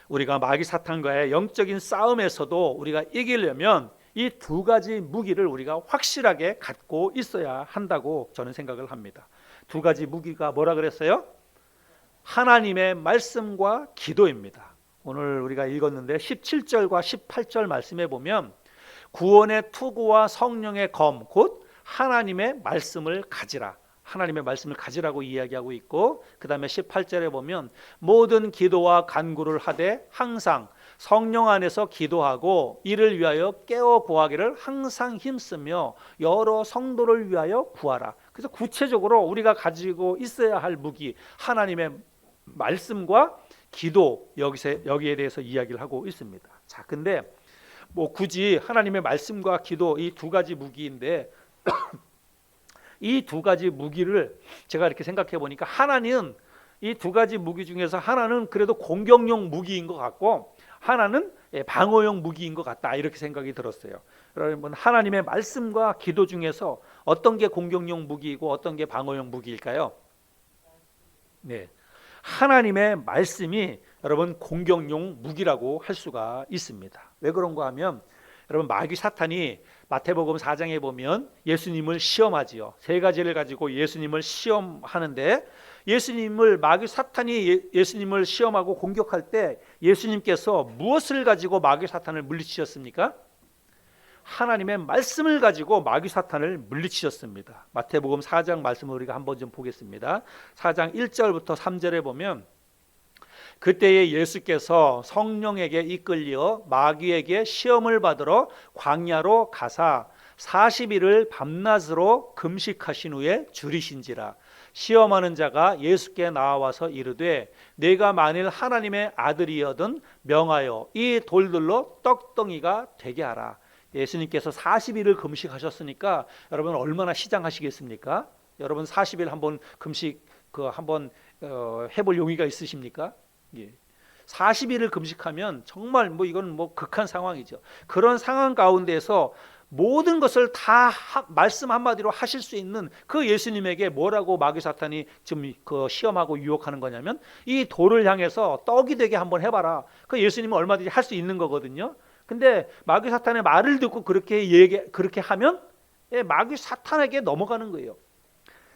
A: 우리가 마귀 사탄과의 영적인 싸움에서도 우리가 이기려면 이 2가지 무기를 우리가 확실하게 갖고 있어야 한다고 저는 생각을 합니다. 2가지 무기가 뭐라 그랬어요? 하나님의 말씀과 기도입니다. 오늘 우리가 읽었는데 17절과 18절 말씀에 보면 구원의 투구와 성령의 검, 곧 하나님의 말씀을 가지라, 하나님의 말씀을 가지라고 이야기하고 있고, 그 다음에 18절에 보면 모든 기도와 간구를 하되 항상 성령 안에서 기도하고 이를 위하여 깨어 구하기를 항상 힘쓰며 여러 성도를 위하여 구하라. 그래서 구체적으로 우리가 가지고 있어야 할 무기, 하나님의 말씀과 기도, 여기에 대해서 이야기를 하고 있습니다. 자, 근데 뭐 굳이 하나님의 말씀과 기도 이 두 가지 무기인데 이 두 가지 무기를 제가 이렇게 생각해 보니까 하나는 이 두 가지 무기 중에서 하나는 그래도 공격용 무기인 것 같고 하나는 방어용 무기인 것 같다, 이렇게 생각이 들었어요. 여러분, 하나님의 말씀과 기도 중에서 어떤 게 공격용 무기이고 어떤 게 방어용 무기일까요? 네, 하나님의 말씀이 여러분 공격용 무기라고 할 수가 있습니다. 왜 그런가 하면 여러분, 마귀 사탄이 마태복음 4장에 보면 예수님을 시험하지요. 세 가지를 가지고 예수님을 시험하는데, 마귀 사탄이 예수님을 시험하고 공격할 때 예수님께서 무엇을 가지고 마귀 사탄을 물리치셨습니까? 하나님의 말씀을 가지고 마귀 사탄을 물리치셨습니다. 마태복음 4장 말씀을 우리가 한번 좀 보겠습니다. 4장 1절부터 3절에 보면 그때에 예수께서 성령에게 이끌려 마귀에게 시험을 받으러 광야로 가사 40일을 밤낮으로 금식하신 후에 줄이신지라. 시험하는 자가 예수께 나와서 이르되 내가 만일 하나님의 아들이여든 명하여 이 돌들로 떡덩이가 되게 하라. 예수님께서 40일을 금식하셨으니까 여러분 얼마나 시장하시겠습니까? 여러분 40일 한번 금식 한번 해볼 용의가 있으십니까? 예. 40일을 금식하면 정말 이건 극한 상황이죠. 그런 상황 가운데서 모든 것을 다 말씀 한마디로 하실 수 있는 그 예수님에게 뭐라고 마귀 사탄이 지금 시험하고 유혹하는 거냐면 이 돌을 향해서 떡이 되게 한번 해봐라. 그 예수님은 얼마든지 할 수 있는 거거든요. 근데 마귀 사탄의 말을 듣고 그렇게 하면 마귀 사탄에게 넘어가는 거예요.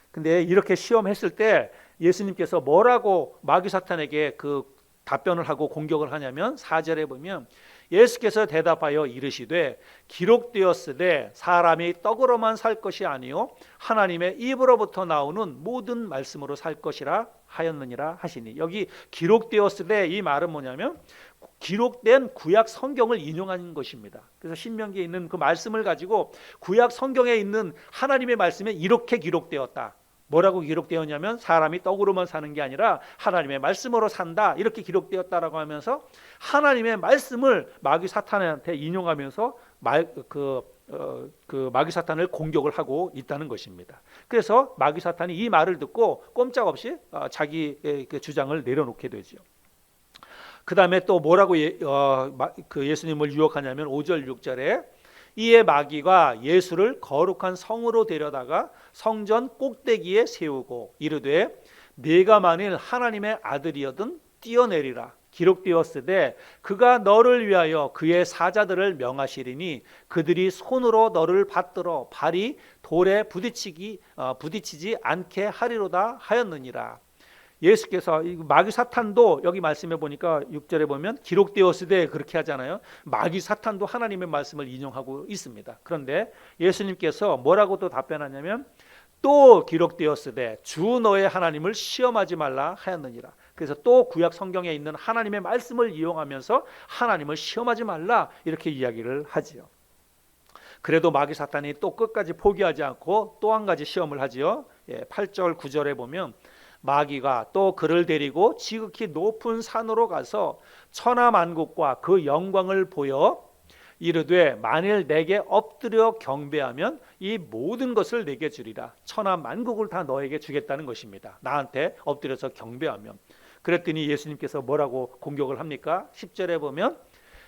A: 근데 이렇게 시험했을 때 예수님께서 뭐라고 마귀 사탄에게 그 답변을 하고 공격을 하냐면 4절에 보면 예수께서 대답하여 이르시되 기록되었으되 사람이 떡으로만 살 것이 아니요 하나님의 입으로부터 나오는 모든 말씀으로 살 것이라 하였느니라 하시니, 여기 기록되었으되 이 말은 뭐냐면 기록된 구약 성경을 인용하는 것입니다. 그래서 신명기에 있는 그 말씀을 가지고 구약 성경에 있는 하나님의 말씀에 이렇게 기록되었다. 뭐라고 기록되었냐면 사람이 떡으로만 사는 게 아니라 하나님의 말씀으로 산다, 이렇게 기록되었다라고 하면서 하나님의 말씀을 마귀 사탄한테 인용하면서 그 마귀 사탄을 공격을 하고 있다는 것입니다. 그래서 마귀 사탄이 이 말을 듣고 꼼짝없이 자기의 주장을 내려놓게 되죠. 그 다음에 또 뭐라고 예수님을 유혹하냐면 5절 6절에 이에 마귀가 예수를 거룩한 성으로 데려다가 성전 꼭대기에 세우고 이르되 네가 만일 하나님의 아들이여든 뛰어내리라. 기록되었으되 그가 너를 위하여 그의 사자들을 명하시리니 그들이 손으로 너를 받들어 발이 돌에 부딪히지 않게 하리로다 하였느니라. 예수께서 마귀 사탄도 여기 말씀해 보니까 6절에 보면 기록되었으되 그렇게 하잖아요. 마귀 사탄도 하나님의 말씀을 인용하고 있습니다. 그런데 예수님께서 뭐라고 또 답변하냐면 또 기록되었으되 주 너의 하나님을 시험하지 말라 하였느니라. 그래서 또 구약 성경에 있는 하나님의 말씀을 이용하면서 하나님을 시험하지 말라, 이렇게 이야기를 하지요. 그래도 마귀 사탄이 또 끝까지 포기하지 않고 또 한 가지 시험을 하지요. 8절 9절에 보면 마귀가 또 그를 데리고 지극히 높은 산으로 가서 천하만국과 그 영광을 보여 이르되 만일 내게 엎드려 경배하면 이 모든 것을 내게 주리라. 천하만국을 다 너에게 주겠다는 것입니다. 나한테 엎드려서 경배하면. 그랬더니 예수님께서 뭐라고 공격을 합니까? 10절에 보면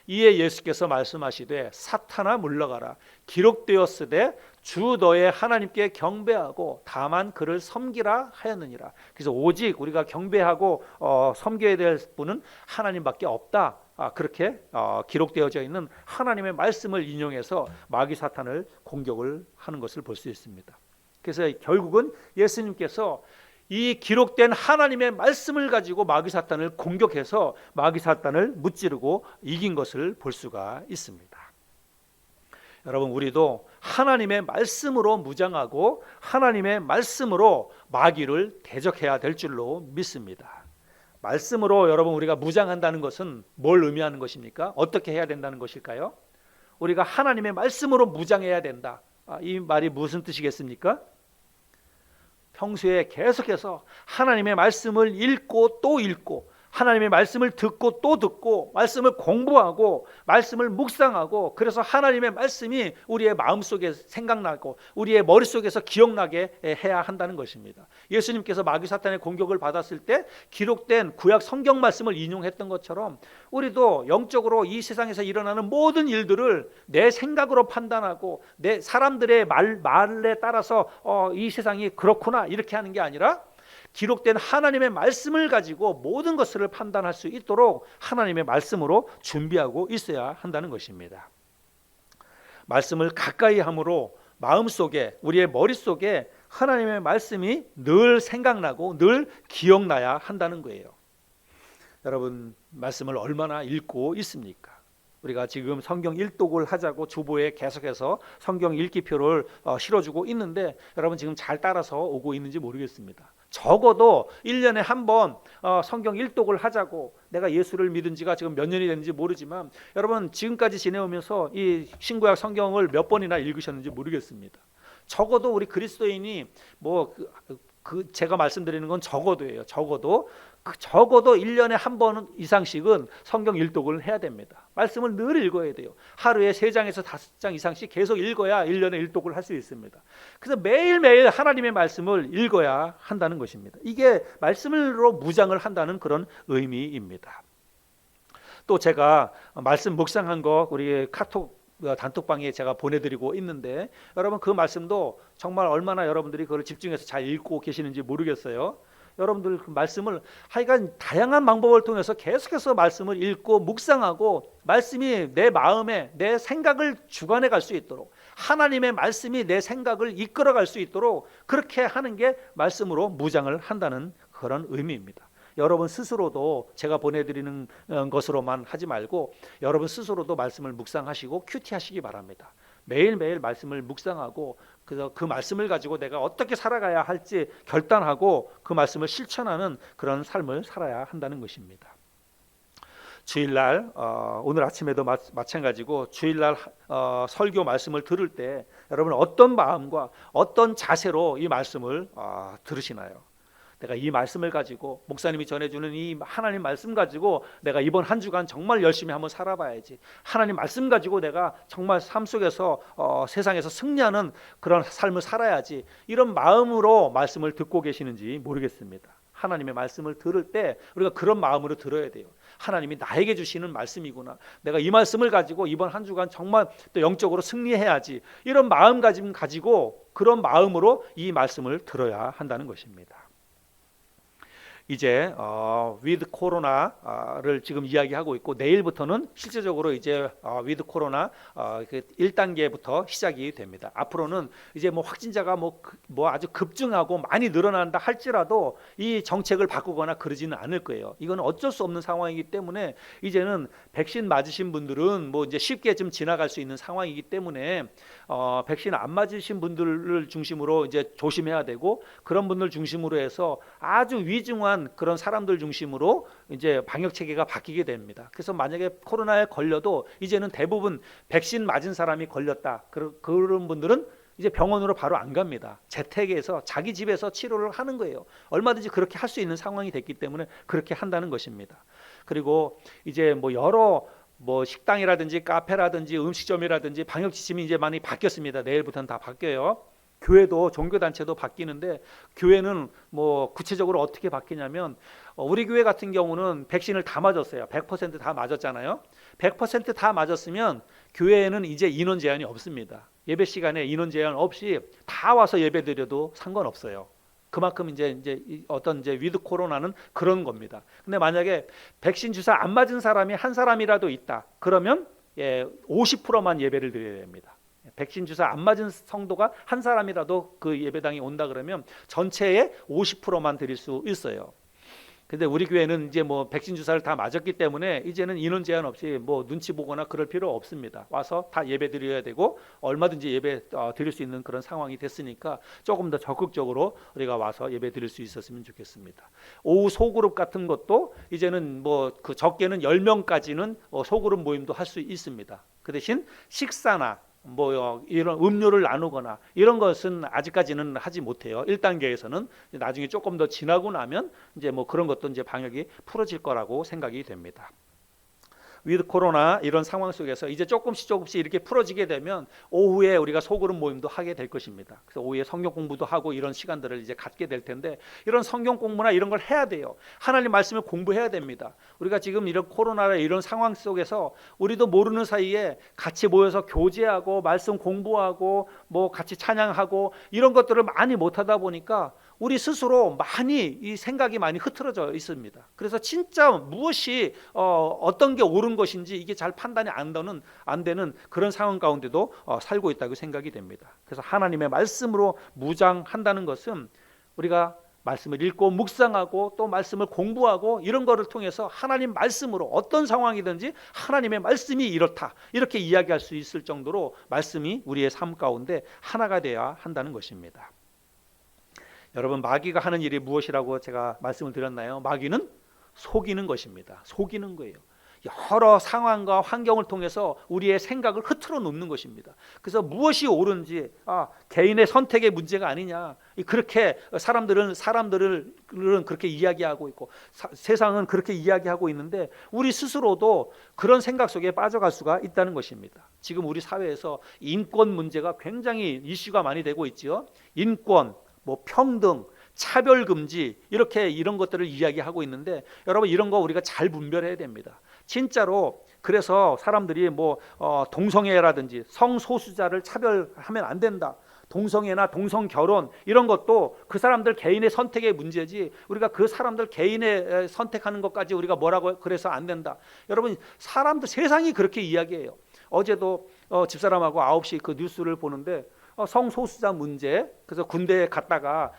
A: 이에 예수께서 말씀하시되 사탄아 물러가라. 기록되었으되 주 너의 하나님께 경배하고 다만 그를 섬기라 하였느니라. 그래서 오직 우리가 경배하고 섬겨야 될 분은 하나님밖에 없다. 그렇게 기록되어져 있는 하나님의 말씀을 인용해서 마귀 사탄을 공격을 하는 것을 볼 수 있습니다. 그래서 결국은 예수님께서 이 기록된 하나님의 말씀을 가지고 마귀 사탄을 공격해서 마귀 사탄을 무찌르고 이긴 것을 볼 수가 있습니다. 여러분, 우리도 하나님의 말씀으로 무장하고 하나님의 말씀으로 마귀를 대적해야 될 줄로 믿습니다. 말씀으로 여러분 우리가 무장한다는 것은 뭘 의미하는 것입니까? 어떻게 해야 된다는 것일까요? 우리가 하나님의 말씀으로 무장해야 된다. 이 말이 무슨 뜻이겠습니까? 평소에 계속해서 하나님의 말씀을 읽고 또 읽고, 하나님의 말씀을 듣고 또 듣고, 말씀을 공부하고 말씀을 묵상하고, 그래서 하나님의 말씀이 우리의 마음속에 생각나고 우리의 머릿속에서 기억나게 해야 한다는 것입니다. 예수님께서 마귀 사탄의 공격을 받았을 때 기록된 구약 성경 말씀을 인용했던 것처럼 우리도 영적으로 이 세상에서 일어나는 모든 일들을 내 생각으로 판단하고 내 사람들의 말에 따라서 이 세상이 그렇구나 이렇게 하는 게 아니라 기록된 하나님의 말씀을 가지고 모든 것을 판단할 수 있도록 하나님의 말씀으로 준비하고 있어야 한다는 것입니다. 말씀을 가까이 함으로 마음속에, 우리의 머릿속에 하나님의 말씀이 늘 생각나고 늘 기억나야 한다는 거예요. 여러분, 말씀을 얼마나 읽고 있습니까? 우리가 지금 성경 일독을 하자고 주보에 계속해서 성경 읽기표를 실어주고 있는데 여러분 지금 잘 따라서 오고 있는지 모르겠습니다. 적어도 1년에 한 번 성경 일독을 하자고, 내가 예수를 믿은 지가 지금 몇 년이 됐는지 모르지만 여러분 지금까지 지내오면서 이 신구약 성경을 몇 번이나 읽으셨는지 모르겠습니다. 적어도 우리 그리스도인이 제가 말씀드리는 건 적어도예요. 적어도 1년에 한 번 이상씩은 성경 일독을 해야 됩니다. 말씀을 늘 읽어야 돼요. 하루에 3장에서 5장 이상씩 계속 읽어야 1년에 일독을 할 수 있습니다. 그래서 매일매일 하나님의 말씀을 읽어야 한다는 것입니다. 이게 말씀으로 무장을 한다는 그런 의미입니다. 또 제가 말씀 묵상한 거 우리 카톡 단톡방에 제가 보내드리고 있는데 여러분 그 말씀도 정말 얼마나 여러분들이 그걸 집중해서 잘 읽고 계시는지 모르겠어요. 여러분들 그 말씀을 하여간 다양한 방법을 통해서 계속해서 말씀을 읽고 묵상하고 말씀이 내 마음에 내 생각을 주관해 갈 수 있도록, 하나님의 말씀이 내 생각을 이끌어 갈 수 있도록 그렇게 하는 게 말씀으로 무장을 한다는 그런 의미입니다. 여러분 스스로도 제가 보내드리는 것으로만 하지 말고 여러분 스스로도 말씀을 묵상하시고 큐티하시기 바랍니다. 매일매일 말씀을 묵상하고 그래서 그 말씀을 가지고 내가 어떻게 살아가야 할지 결단하고 그 말씀을 실천하는 그런 삶을 살아야 한다는 것입니다. 주일날 오늘 아침에도 마찬가지고 주일날 설교 말씀을 들을 때 여러분 어떤 마음과 어떤 자세로 이 말씀을 들으시나요? 내가 이 말씀을 가지고 목사님이 전해주는 이 하나님 말씀 가지고 내가 이번 한 주간 정말 열심히 한번 살아봐야지, 하나님 말씀 가지고 내가 정말 삶 속에서 세상에서 승리하는 그런 삶을 살아야지, 이런 마음으로 말씀을 듣고 계시는지 모르겠습니다. 하나님의 말씀을 들을 때 우리가 그런 마음으로 들어야 돼요. 하나님이 나에게 주시는 말씀이구나, 내가 이 말씀을 가지고 이번 한 주간 정말 또 영적으로 승리해야지, 이런 마음가짐 가지고 그런 마음으로 이 말씀을 들어야 한다는 것입니다. 이제 위드 코로나를 지금 이야기하고 있고 내일부터는 실제적으로 이제 위드 코로나 1단계부터 시작이 됩니다. 앞으로는 이제 확진자가 아주 급증하고 많이 늘어난다 할지라도 이 정책을 바꾸거나 그러지는 않을 거예요. 이건 어쩔 수 없는 상황이기 때문에 이제는 백신 맞으신 분들은 이제 쉽게 좀 지나갈 수 있는 상황이기 때문에 백신 안 맞으신 분들을 중심으로 이제 조심해야 되고, 그런 분들 중심으로 해서 아주 위중한 그런 사람들 중심으로 이제 방역 체계가 바뀌게 됩니다. 그래서 만약에 코로나에 걸려도 이제는 대부분 백신 맞은 사람이 걸렸다, 그런 분들은 이제 병원으로 바로 안 갑니다. 재택에서 자기 집에서 치료를 하는 거예요. 얼마든지 그렇게 할 수 있는 상황이 됐기 때문에 그렇게 한다는 것입니다. 그리고 이제 여러 식당이라든지 카페라든지 음식점이라든지 방역 지침이 이제 많이 바뀌었습니다. 내일부터는 다 바뀌어요. 교회도 종교단체도 바뀌는데 교회는 구체적으로 어떻게 바뀌냐면 우리 교회 같은 경우는 백신을 다 맞았어요. 100% 다 맞았잖아요. 100% 다 맞았으면 교회에는 이제 인원 제한이 없습니다. 예배 시간에 인원 제한 없이 다 와서 예배 드려도 상관없어요. 그만큼 이제 어떤 위드 코로나는 그런 겁니다. 근데 만약에 백신 주사 안 맞은 사람이 한 사람이라도 있다, 그러면 50%만 예배를 드려야 됩니다. 백신 주사 안 맞은 성도가 한 사람이라도 그 예배당에 온다 그러면 전체의 50%만 드릴 수 있어요. 근데 우리 교회는 이제 뭐 백신 주사를 다 맞았기 때문에 이제는 인원 제한 없이 뭐 눈치 보거나 그럴 필요 없습니다. 와서 다 예배 드려야 되고 얼마든지 예배 드릴 수 있는 그런 상황이 됐으니까 조금 더 적극적으로 우리가 와서 예배 드릴 수 있었으면 좋겠습니다. 오후 소그룹 같은 것도 이제는 뭐 그 적게는 10명까지는 소그룹 모임도 할 수 있습니다. 그 대신 식사나 뭐 이런 음료를 나누거나 이런 것은 아직까지는 하지 못해요. 1단계에서는 나중에 조금 더 지나고 나면 이제 뭐 그런 것도 이제 방역이 풀어질 거라고 생각이 됩니다. 위드 코로나 이런 상황 속에서 이제 조금씩 이렇게 풀어지게 되면 오후에 우리가 소그룹 모임도 하게 될 것입니다. 그래서 오후에 성경 공부도 하고 이런 시간들을 이제 갖게 될 텐데 이런 성경 공부나 이런 걸 해야 돼요. 하나님 말씀을 공부해야 됩니다. 우리가 지금 이런 코로나의 이런 상황 속에서 우리도 모르는 사이에 같이 모여서 교제하고 말씀 공부하고 뭐 같이 찬양하고 이런 것들을 많이 못하다 보니까 우리 스스로 많이 이 생각이 많이 흐트러져 있습니다. 그래서 진짜 무엇이 어떤 게 옳은 것인지 이게 잘 판단이 안 되는 그런 상황 가운데도 살고 있다고 생각이 됩니다. 그래서 하나님의 말씀으로 무장한다는 것은 우리가 말씀을 읽고 묵상하고 또 말씀을 공부하고 이런 거를 통해서 하나님 말씀으로 어떤 상황이든지 하나님의 말씀이 이렇다 이렇게 이야기할 수 있을 정도로 말씀이 우리의 삶 가운데 하나가 되어야 한다는 것입니다. 여러분, 마귀가 하는 일이 무엇이라고 제가 말씀을 드렸나요? 마귀는 속이는 것입니다. 속이는 거예요. 여러 상황과 환경을 통해서 우리의 생각을 흐트러 놓는 것입니다. 그래서 무엇이 옳은지 개인의 선택의 문제가 아니냐. 그렇게 사람들은 그렇게 이야기하고 있고 세상은 그렇게 이야기하고 있는데 우리 스스로도 그런 생각 속에 빠져갈 수가 있다는 것입니다. 지금 우리 사회에서 인권 문제가 굉장히 이슈가 많이 되고 있죠. 인권, 뭐 평등, 차별금지 이런 것들을 이야기하고 있는데 여러분 이런 거 우리가 잘 분별해야 됩니다. 진짜로 그래서 사람들이 뭐 동성애라든지 성소수자를 차별하면 안 된다. 동성애나 동성결혼 이런 것도 그 사람들 개인의 선택의 문제지 우리가 그 사람들 개인의 선택하는 것까지 우리가 뭐라고 그래서 안 된다. 여러분 사람들 세상이 그렇게 이야기해요. 어제도 집사람하고 9시 그 뉴스를 보는데 성소수자 문제 그래서 군대에 갔다가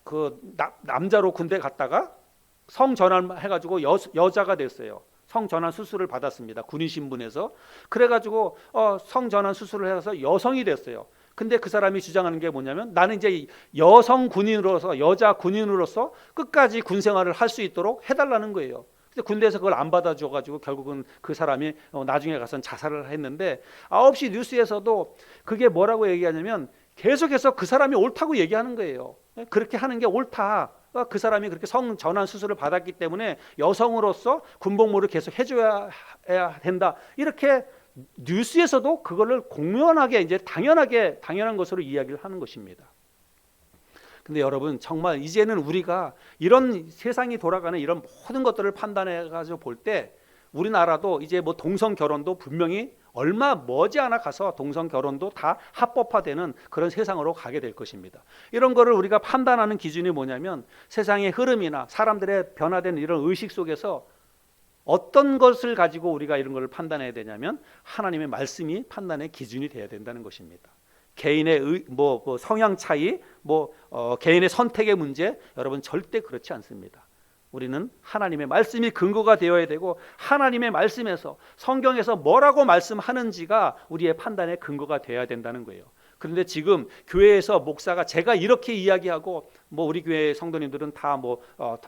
A: 그 남자로 군대 갔다가 성전환 해가지고 여자가 됐어요. 성전환 수술을 받았습니다. 군인 신분에서. 그래가지고 성전환 수술을 해서 여성이 됐어요. 근데 그 사람이 주장하는 게 뭐냐면 나는 이제 여성 군인으로서 여자 군인으로서 끝까지 군 생활을 할 수 있도록 해달라는 거예요. 근데 군대에서 그걸 안 받아줘가지고 결국은 그 사람이 나중에 가서는 자살을 했는데 9시 뉴스에서도 그게 뭐라고 얘기하냐면 계속해서 그 사람이 옳다고 얘기하는 거예요. 그렇게 하는 게 옳다. 그 사람이 그렇게 성전환 수술을 받았기 때문에 여성으로서 군복무를 계속 해줘야 된다. 이렇게 뉴스에서도 그거를 공연하게 이제 당연한 것으로 이야기를 하는 것입니다. 근데 여러분 정말 이제는 우리가 이런 세상이 돌아가는 이런 모든 것들을 판단해 가지고 볼 때 우리나라도 이제 뭐 동성 결혼도 분명히 얼마 머지않아 가서 동성 결혼도 다 합법화되는 그런 세상으로 가게 될 것입니다. 이런 거를 우리가 판단하는 기준이 뭐냐면 세상의 흐름이나 사람들의 변화된 이런 의식 속에서 어떤 것을 가지고 우리가 이런 걸 판단해야 되냐면 하나님의 말씀이 판단의 기준이 돼야 된다는 것입니다. 개인의 성향 차이, 개인의 선택의 문제, 여러분 절대 그렇지 않습니다. 우리는 하나님의 말씀이 근거가 되어야 되고 하나님의 말씀에서 성경에서 뭐라고 말씀하는지가 우리의 판단의 근거가 되어야 된다는 거예요. 그런데 지금 교회에서 목사가 제가 이렇게 이야기하고 우리 교회 성도님들은 다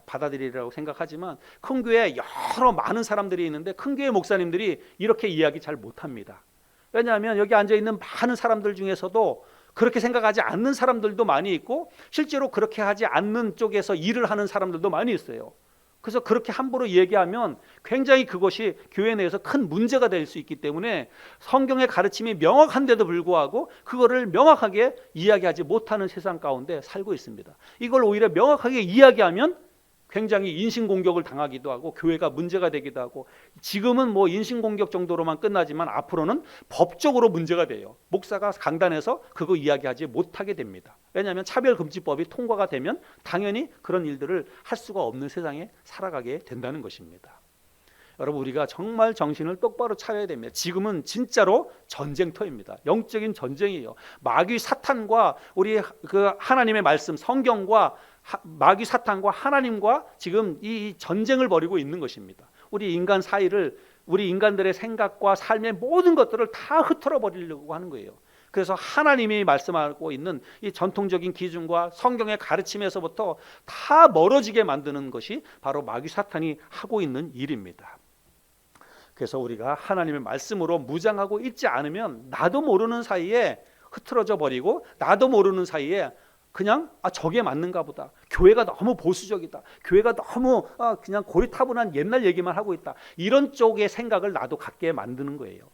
A: 받아들이라고 생각하지만 큰 교회에 여러 많은 사람들이 있는데 큰 교회 목사님들이 이렇게 이야기 잘 못합니다. 왜냐하면 여기 앉아있는 많은 사람들 중에서도 그렇게 생각하지 않는 사람들도 많이 있고 실제로 그렇게 하지 않는 쪽에서 일을 하는 사람들도 많이 있어요. 그래서 그렇게 함부로 얘기하면 굉장히 그것이 교회 내에서 큰 문제가 될 수 있기 때문에 성경의 가르침이 명확한데도 불구하고 그거를 명확하게 이야기하지 못하는 세상 가운데 살고 있습니다. 이걸 오히려 명확하게 이야기하면 굉장히 인신공격을 당하기도 하고 교회가 문제가 되기도 하고 지금은 인신공격 정도로만 끝나지만 앞으로는 법적으로 문제가 돼요. 목사가 강단에서 그거 이야기하지 못하게 됩니다. 왜냐하면 차별금지법이 통과가 되면 당연히 그런 일들을 할 수가 없는 세상에 살아가게 된다는 것입니다. 여러분 우리가 정말 정신을 똑바로 차려야 됩니다. 지금은 진짜로 전쟁터입니다. 영적인 전쟁이에요. 마귀 사탄과 우리 그 하나님의 말씀 성경과 마귀 사탄과 하나님과 지금 이 전쟁을 벌이고 있는 것입니다. 우리 인간 사이를, 우리 인간들의 생각과 삶의 모든 것들을 다 흐트러 버리려고 하는 거예요. 그래서 하나님이 말씀하고 있는 이 전통적인 기준과 성경의 가르침에서부터 다 멀어지게 만드는 것이 바로 마귀 사탄이 하고 있는 일입니다. 그래서 우리가 하나님의 말씀으로 무장하고 있지 않으면 나도 모르는 사이에 흐트러져 버리고, 나도 모르는 사이에 그냥 저게 맞는가 보다, 교회가 너무 보수적이다, 교회가 너무 그냥 고리타분한 옛날 얘기만 하고 있다, 이런 쪽의 생각을 나도 갖게 만드는 거예요.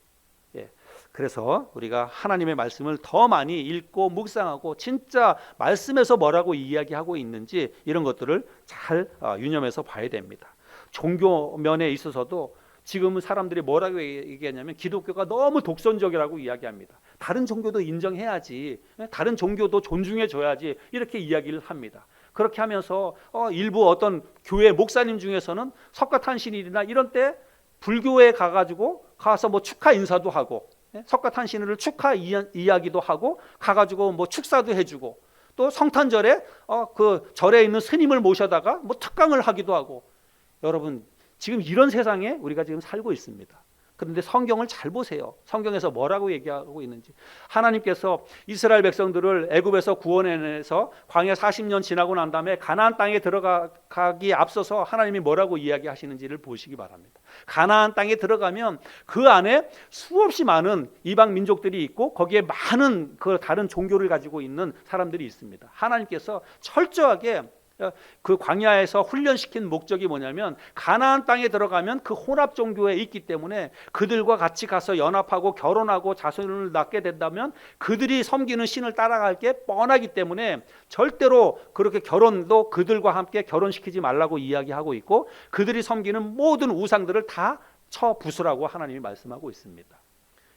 A: 예. 그래서 우리가 하나님의 말씀을 더 많이 읽고 묵상하고 진짜 말씀에서 뭐라고 이야기하고 있는지 이런 것들을 잘 유념해서 봐야 됩니다. 종교 면에 있어서도 지금은 사람들이 뭐라고 얘기하냐면 기독교가 너무 독선적이라고 이야기합니다. 다른 종교도 인정해야지, 다른 종교도 존중해줘야지, 이렇게 이야기를 합니다. 그렇게 하면서 일부 어떤 교회 목사님 중에서는 석가탄신일이나 이런 때 불교에 가서 뭐 축하 인사도 하고, 석가탄신일을 축하 이야기도 하고, 가가지고 뭐 축사도 해주고, 또 성탄절에 그 절에 있는 스님을 모셔다가 뭐 특강을 하기도 하고. 여러분, 지금 이런 세상에 우리가 지금 살고 있습니다. 그런데 성경을 잘 보세요. 성경에서 뭐라고 얘기하고 있는지. 하나님께서 이스라엘 백성들을 애굽에서 구원해내서 광야 40년 지나고 난 다음에 가나안 땅에 들어가기 앞서서 하나님이 뭐라고 이야기하시는지를 보시기 바랍니다. 가나안 땅에 들어가면 그 안에 수없이 많은 이방 민족들이 있고, 거기에 많은 그 다른 종교를 가지고 있는 사람들이 있습니다. 하나님께서 철저하게 그 광야에서 훈련시킨 목적이 뭐냐면, 가나안 땅에 들어가면 그 혼합 종교에 있기 때문에 그들과 같이 가서 연합하고 결혼하고 자손을 낳게 된다면 그들이 섬기는 신을 따라갈 게 뻔하기 때문에 절대로 그렇게 결혼도 그들과 함께 결혼시키지 말라고 이야기하고 있고, 그들이 섬기는 모든 우상들을 다 쳐 부수라고 하나님이 말씀하고 있습니다.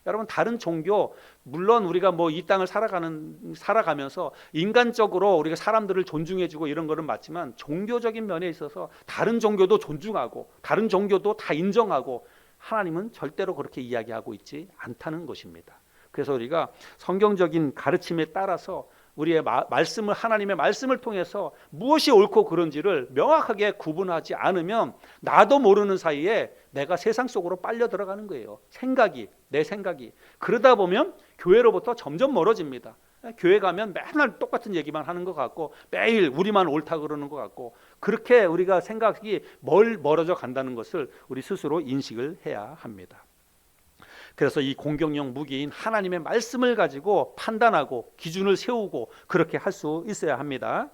A: 여러분, 다른 종교, 물론 우리가 뭐 이 땅을 살아가면서 인간적으로 우리가 사람들을 존중해주고 이런 거는 맞지만, 종교적인 면에 있어서 다른 종교도 존중하고 다른 종교도 다 인정하고, 하나님은 절대로 그렇게 이야기하고 있지 않다는 것입니다. 그래서 우리가 성경적인 가르침에 따라서 우리의 말씀을, 하나님의 말씀을 통해서 무엇이 옳고 그른지를 명확하게 구분하지 않으면 나도 모르는 사이에 내가 세상 속으로 빨려 들어가는 거예요. 내 생각이. 그러다 보면 교회로부터 점점 멀어집니다. 교회 가면 맨날 똑같은 얘기만 하는 것 같고, 매일 우리만 옳다 그러는 것 같고, 그렇게 우리가 생각이 멀어져 간다는 것을 우리 스스로 인식을 해야 합니다. 그래서 이 공격용 무기인 하나님의 말씀을 가지고 판단하고 기준을 세우고 그렇게 할 수 있어야 합니다.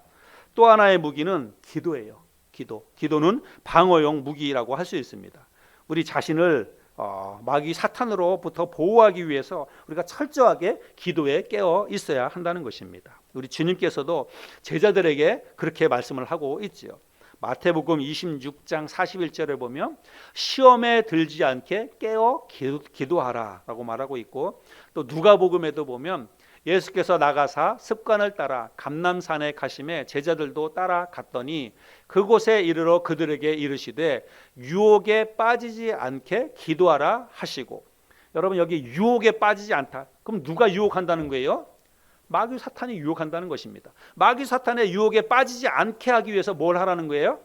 A: 또 하나의 무기는 기도예요. 기도는 방어용 무기라고 할 수 있습니다. 우리 자신을 마귀 사탄으로부터 보호하기 위해서 우리가 철저하게 기도에 깨어 있어야 한다는 것입니다. 우리 주님께서도 제자들에게 그렇게 말씀을 하고 있지요. 마태복음 26장 41절에 보면 시험에 들지 않게 깨어 기도하라 라고 말하고 있고, 또 누가복음에도 보면 예수께서 나가사 습관을 따라 감람산에 가심에 제자들도 따라갔더니 그곳에 이르러 그들에게 이르시되 유혹에 빠지지 않게 기도하라 하시고. 여러분, 여기 유혹에 빠지지 않다, 그럼 누가 유혹한다는 거예요? 마귀 사탄이 유혹한다는 것입니다. 마귀 사탄의 유혹에 빠지지 않게 하기 위해서 뭘 하라는 거예요?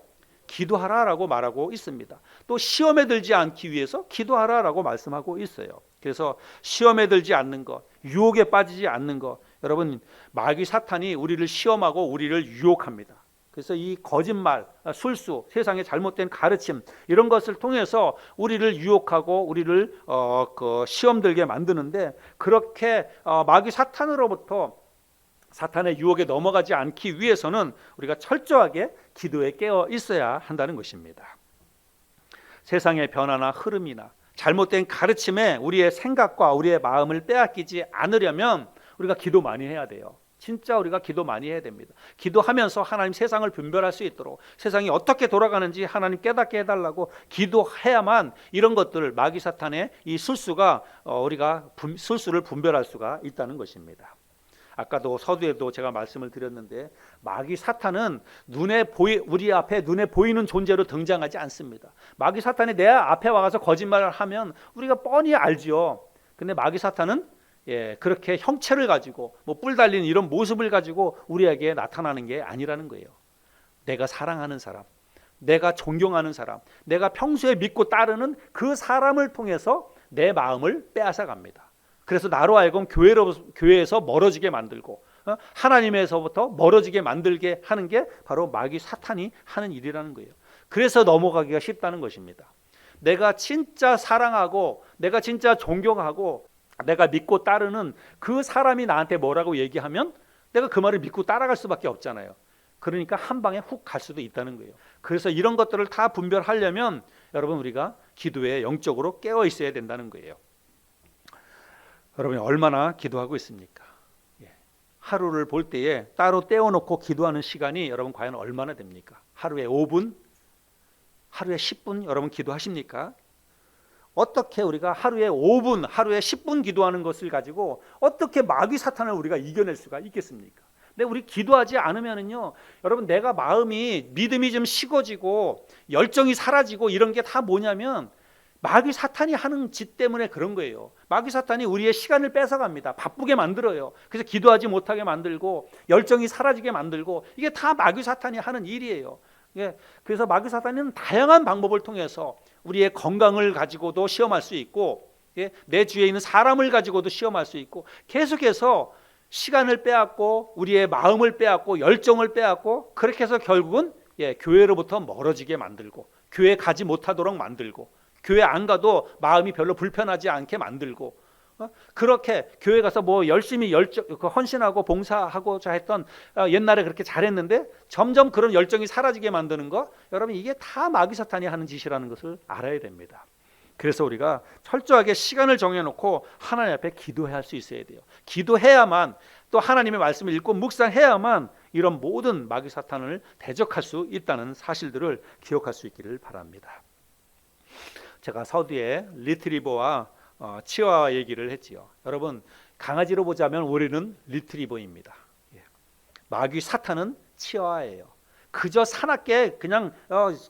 A: 기도하라라고 말하고 있습니다. 또 시험에 들지 않기 위해서 기도하라라고 말씀하고 있어요. 그래서 시험에 들지 않는 것, 유혹에 빠지지 않는 것, 여러분, 마귀 사탄이 우리를 시험하고 우리를 유혹합니다. 그래서 이 거짓말, 술수, 세상의 잘못된 가르침, 이런 것을 통해서 우리를 유혹하고 우리를 시험 들게 만드는데, 그렇게 마귀 사탄으로부터 사탄의 유혹에 넘어가지 않기 위해서는 우리가 철저하게 기도에 깨어 있어야 한다는 것입니다. 세상의 변화나 흐름이나 잘못된 가르침에 우리의 생각과 우리의 마음을 빼앗기지 않으려면 우리가 기도 많이 해야 돼요. 진짜 우리가 기도 많이 해야 됩니다. 기도하면서 하나님 세상을 분별할 수 있도록, 세상이 어떻게 돌아가는지 하나님 깨닫게 해달라고 기도해야만 이런 것들을, 마귀 사탄의 이 술수가 우리가 술수를 분별할 수가 있다는 것입니다. 아까도 서두에도 제가 말씀을 드렸는데, 마귀 사탄은 우리 앞에 눈에 보이는 존재로 등장하지 않습니다. 마귀 사탄이 내 앞에 와서 거짓말을 하면 우리가 뻔히 알지요. 근데 마귀 사탄은 그렇게 형체를 가지고 뭐 뿔 달린 이런 모습을 가지고 우리에게 나타나는 게 아니라는 거예요. 내가 사랑하는 사람, 내가 존경하는 사람, 내가 평소에 믿고 따르는 그 사람을 통해서 내 마음을 빼앗아 갑니다. 그래서 나로 하여금 교회에서 멀어지게 만들고 하나님에서부터 멀어지게 만들게 하는 게 바로 마귀 사탄이 하는 일이라는 거예요. 그래서 넘어가기가 쉽다는 것입니다. 내가 진짜 사랑하고 내가 진짜 존경하고 내가 믿고 따르는 그 사람이 나한테 뭐라고 얘기하면 내가 그 말을 믿고 따라갈 수밖에 없잖아요. 그러니까 한 방에 훅 갈 수도 있다는 거예요. 그래서 이런 것들을 다 분별하려면 여러분 우리가 기도에 영적으로 깨어 있어야 된다는 거예요. 여러분이 얼마나 기도하고 있습니까? 하루를 볼 때에 따로 떼어놓고 기도하는 시간이 여러분 과연 얼마나 됩니까? 하루에 5분? 하루에 10분 여러분 기도하십니까? 어떻게 우리가 하루에 5분, 하루에 10분 기도하는 것을 가지고 어떻게 마귀 사탄을 우리가 이겨낼 수가 있겠습니까? 근데 우리 기도하지 않으면은요, 여러분 내가 마음이 믿음이 좀 식어지고 열정이 사라지고 이런 게 다 뭐냐면 마귀 사탄이 하는 짓 때문에 그런 거예요. 마귀 사탄이 우리의 시간을 뺏어갑니다. 바쁘게 만들어요. 그래서 기도하지 못하게 만들고 열정이 사라지게 만들고 이게 다 마귀 사탄이 하는 일이에요. 그래서 마귀 사탄은 다양한 방법을 통해서 우리의 건강을 가지고도 시험할 수 있고 내 주위에 있는 사람을 가지고도 시험할 수 있고 계속해서 시간을 빼앗고 우리의 마음을 빼앗고 열정을 빼앗고 그렇게 해서 결국은 교회로부터 멀어지게 만들고 교회 가지 못하도록 만들고 교회 안 가도 마음이 별로 불편하지 않게 만들고 그렇게 교회 가서 뭐 열심히 헌신하고 봉사하고자 했던 옛날에 그렇게 잘했는데 점점 그런 열정이 사라지게 만드는 거 여러분 이게 다 마귀 사탄이 하는 짓이라는 것을 알아야 됩니다. 그래서 우리가 철저하게 시간을 정해놓고 하나님 앞에 기도해야 할 수 있어야 돼요. 기도해야만 또 하나님의 말씀을 읽고 묵상해야만 이런 모든 마귀 사탄을 대적할 수 있다는 사실들을 기억할 수 있기를 바랍니다. 제가 서두에 리트리버와 치와와 얘기를 했지요. 여러분 강아지로 보자면 우리는 리트리버입니다. 마귀 사탄은 치와예요. 그저 사납게 그냥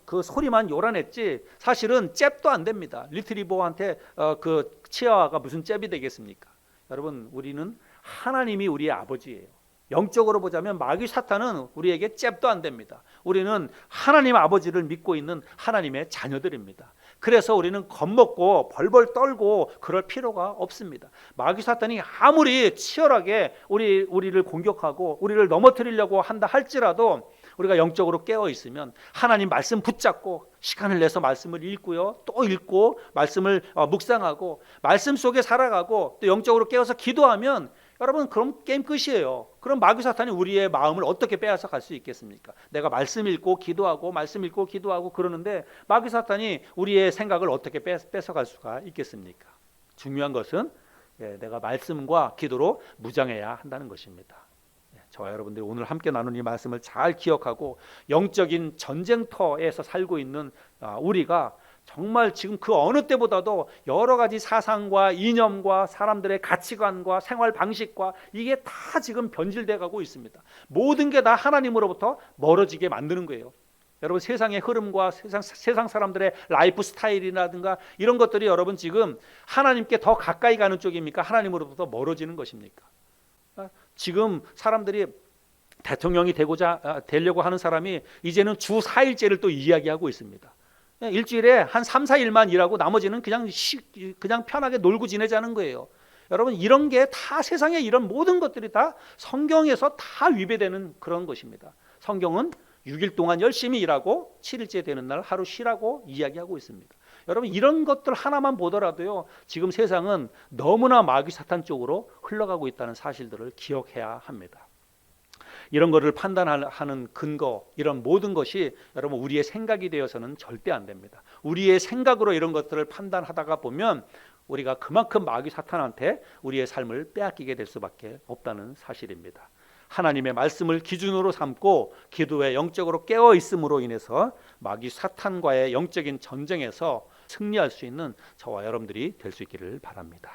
A: 그 소리만 요란했지 사실은 잽도 안 됩니다. 리트리버한테 그 치와가 무슨 잽이 되겠습니까? 여러분 우리는 하나님이 우리의 아버지예요. 영적으로 보자면 마귀 사탄은 우리에게 잽도 안 됩니다. 우리는 하나님 아버지를 믿고 있는 하나님의 자녀들입니다. 그래서 우리는 겁먹고 벌벌 떨고 그럴 필요가 없습니다. 마귀 사탄이 아무리 치열하게 우리를 공격하고 우리를 넘어뜨리려고 한다 할지라도 우리가 영적으로 깨어 있으면 하나님 말씀 붙잡고 시간을 내서 말씀을 읽고요. 또 읽고 말씀을 묵상하고 말씀 속에 살아가고 또 영적으로 깨어서 기도하면 여러분 그럼 게임 끝이에요. 그럼 마귀 사탄이 우리의 마음을 어떻게 빼앗아 갈 수 있겠습니까? 내가 말씀 읽고 기도하고 말씀 읽고 기도하고 그러는데 마귀 사탄이 우리의 생각을 어떻게 뺏어갈 수가 있겠습니까? 중요한 것은 내가 말씀과 기도로 무장해야 한다는 것입니다. 저와 여러분들이 오늘 함께 나눈 이 말씀을 잘 기억하고 영적인 전쟁터에서 살고 있는 우리가 정말 지금 그 어느 때보다도 여러 가지 사상과 이념과 사람들의 가치관과 생활 방식과 이게 다 지금 변질돼 가고 있습니다. 모든 게 다 하나님으로부터 멀어지게 만드는 거예요. 여러분 세상의 흐름과 세상 사람들의 라이프 스타일이라든가 이런 것들이 여러분 지금 하나님께 더 가까이 가는 쪽입니까? 하나님으로부터 멀어지는 것입니까? 지금 사람들이 대통령이 되려고 하는 사람이 이제는 주 4일제를 또 이야기하고 있습니다. 일주일에 한 3, 4일만 일하고 나머지는 그냥 편하게 놀고 지내자는 거예요. 여러분 이런 게 다 세상에 이런 모든 것들이 다 성경에서 다 위배되는 그런 것입니다. 성경은 6일 동안 열심히 일하고 7일째 되는 날 하루 쉬라고 이야기하고 있습니다. 여러분 이런 것들 하나만 보더라도요 지금 세상은 너무나 마귀 사탄 쪽으로 흘러가고 있다는 사실들을 기억해야 합니다. 이런 것을 판단하는 근거 이런 모든 것이 여러분 우리의 생각이 되어서는 절대 안 됩니다. 우리의 생각으로 이런 것들을 판단하다가 보면 우리가 그만큼 마귀 사탄한테 우리의 삶을 빼앗기게 될 수밖에 없다는 사실입니다. 하나님의 말씀을 기준으로 삼고 기도에 영적으로 깨어 있음으로 인해서 마귀 사탄과의 영적인 전쟁에서 승리할 수 있는 저와 여러분들이 될 수 있기를 바랍니다.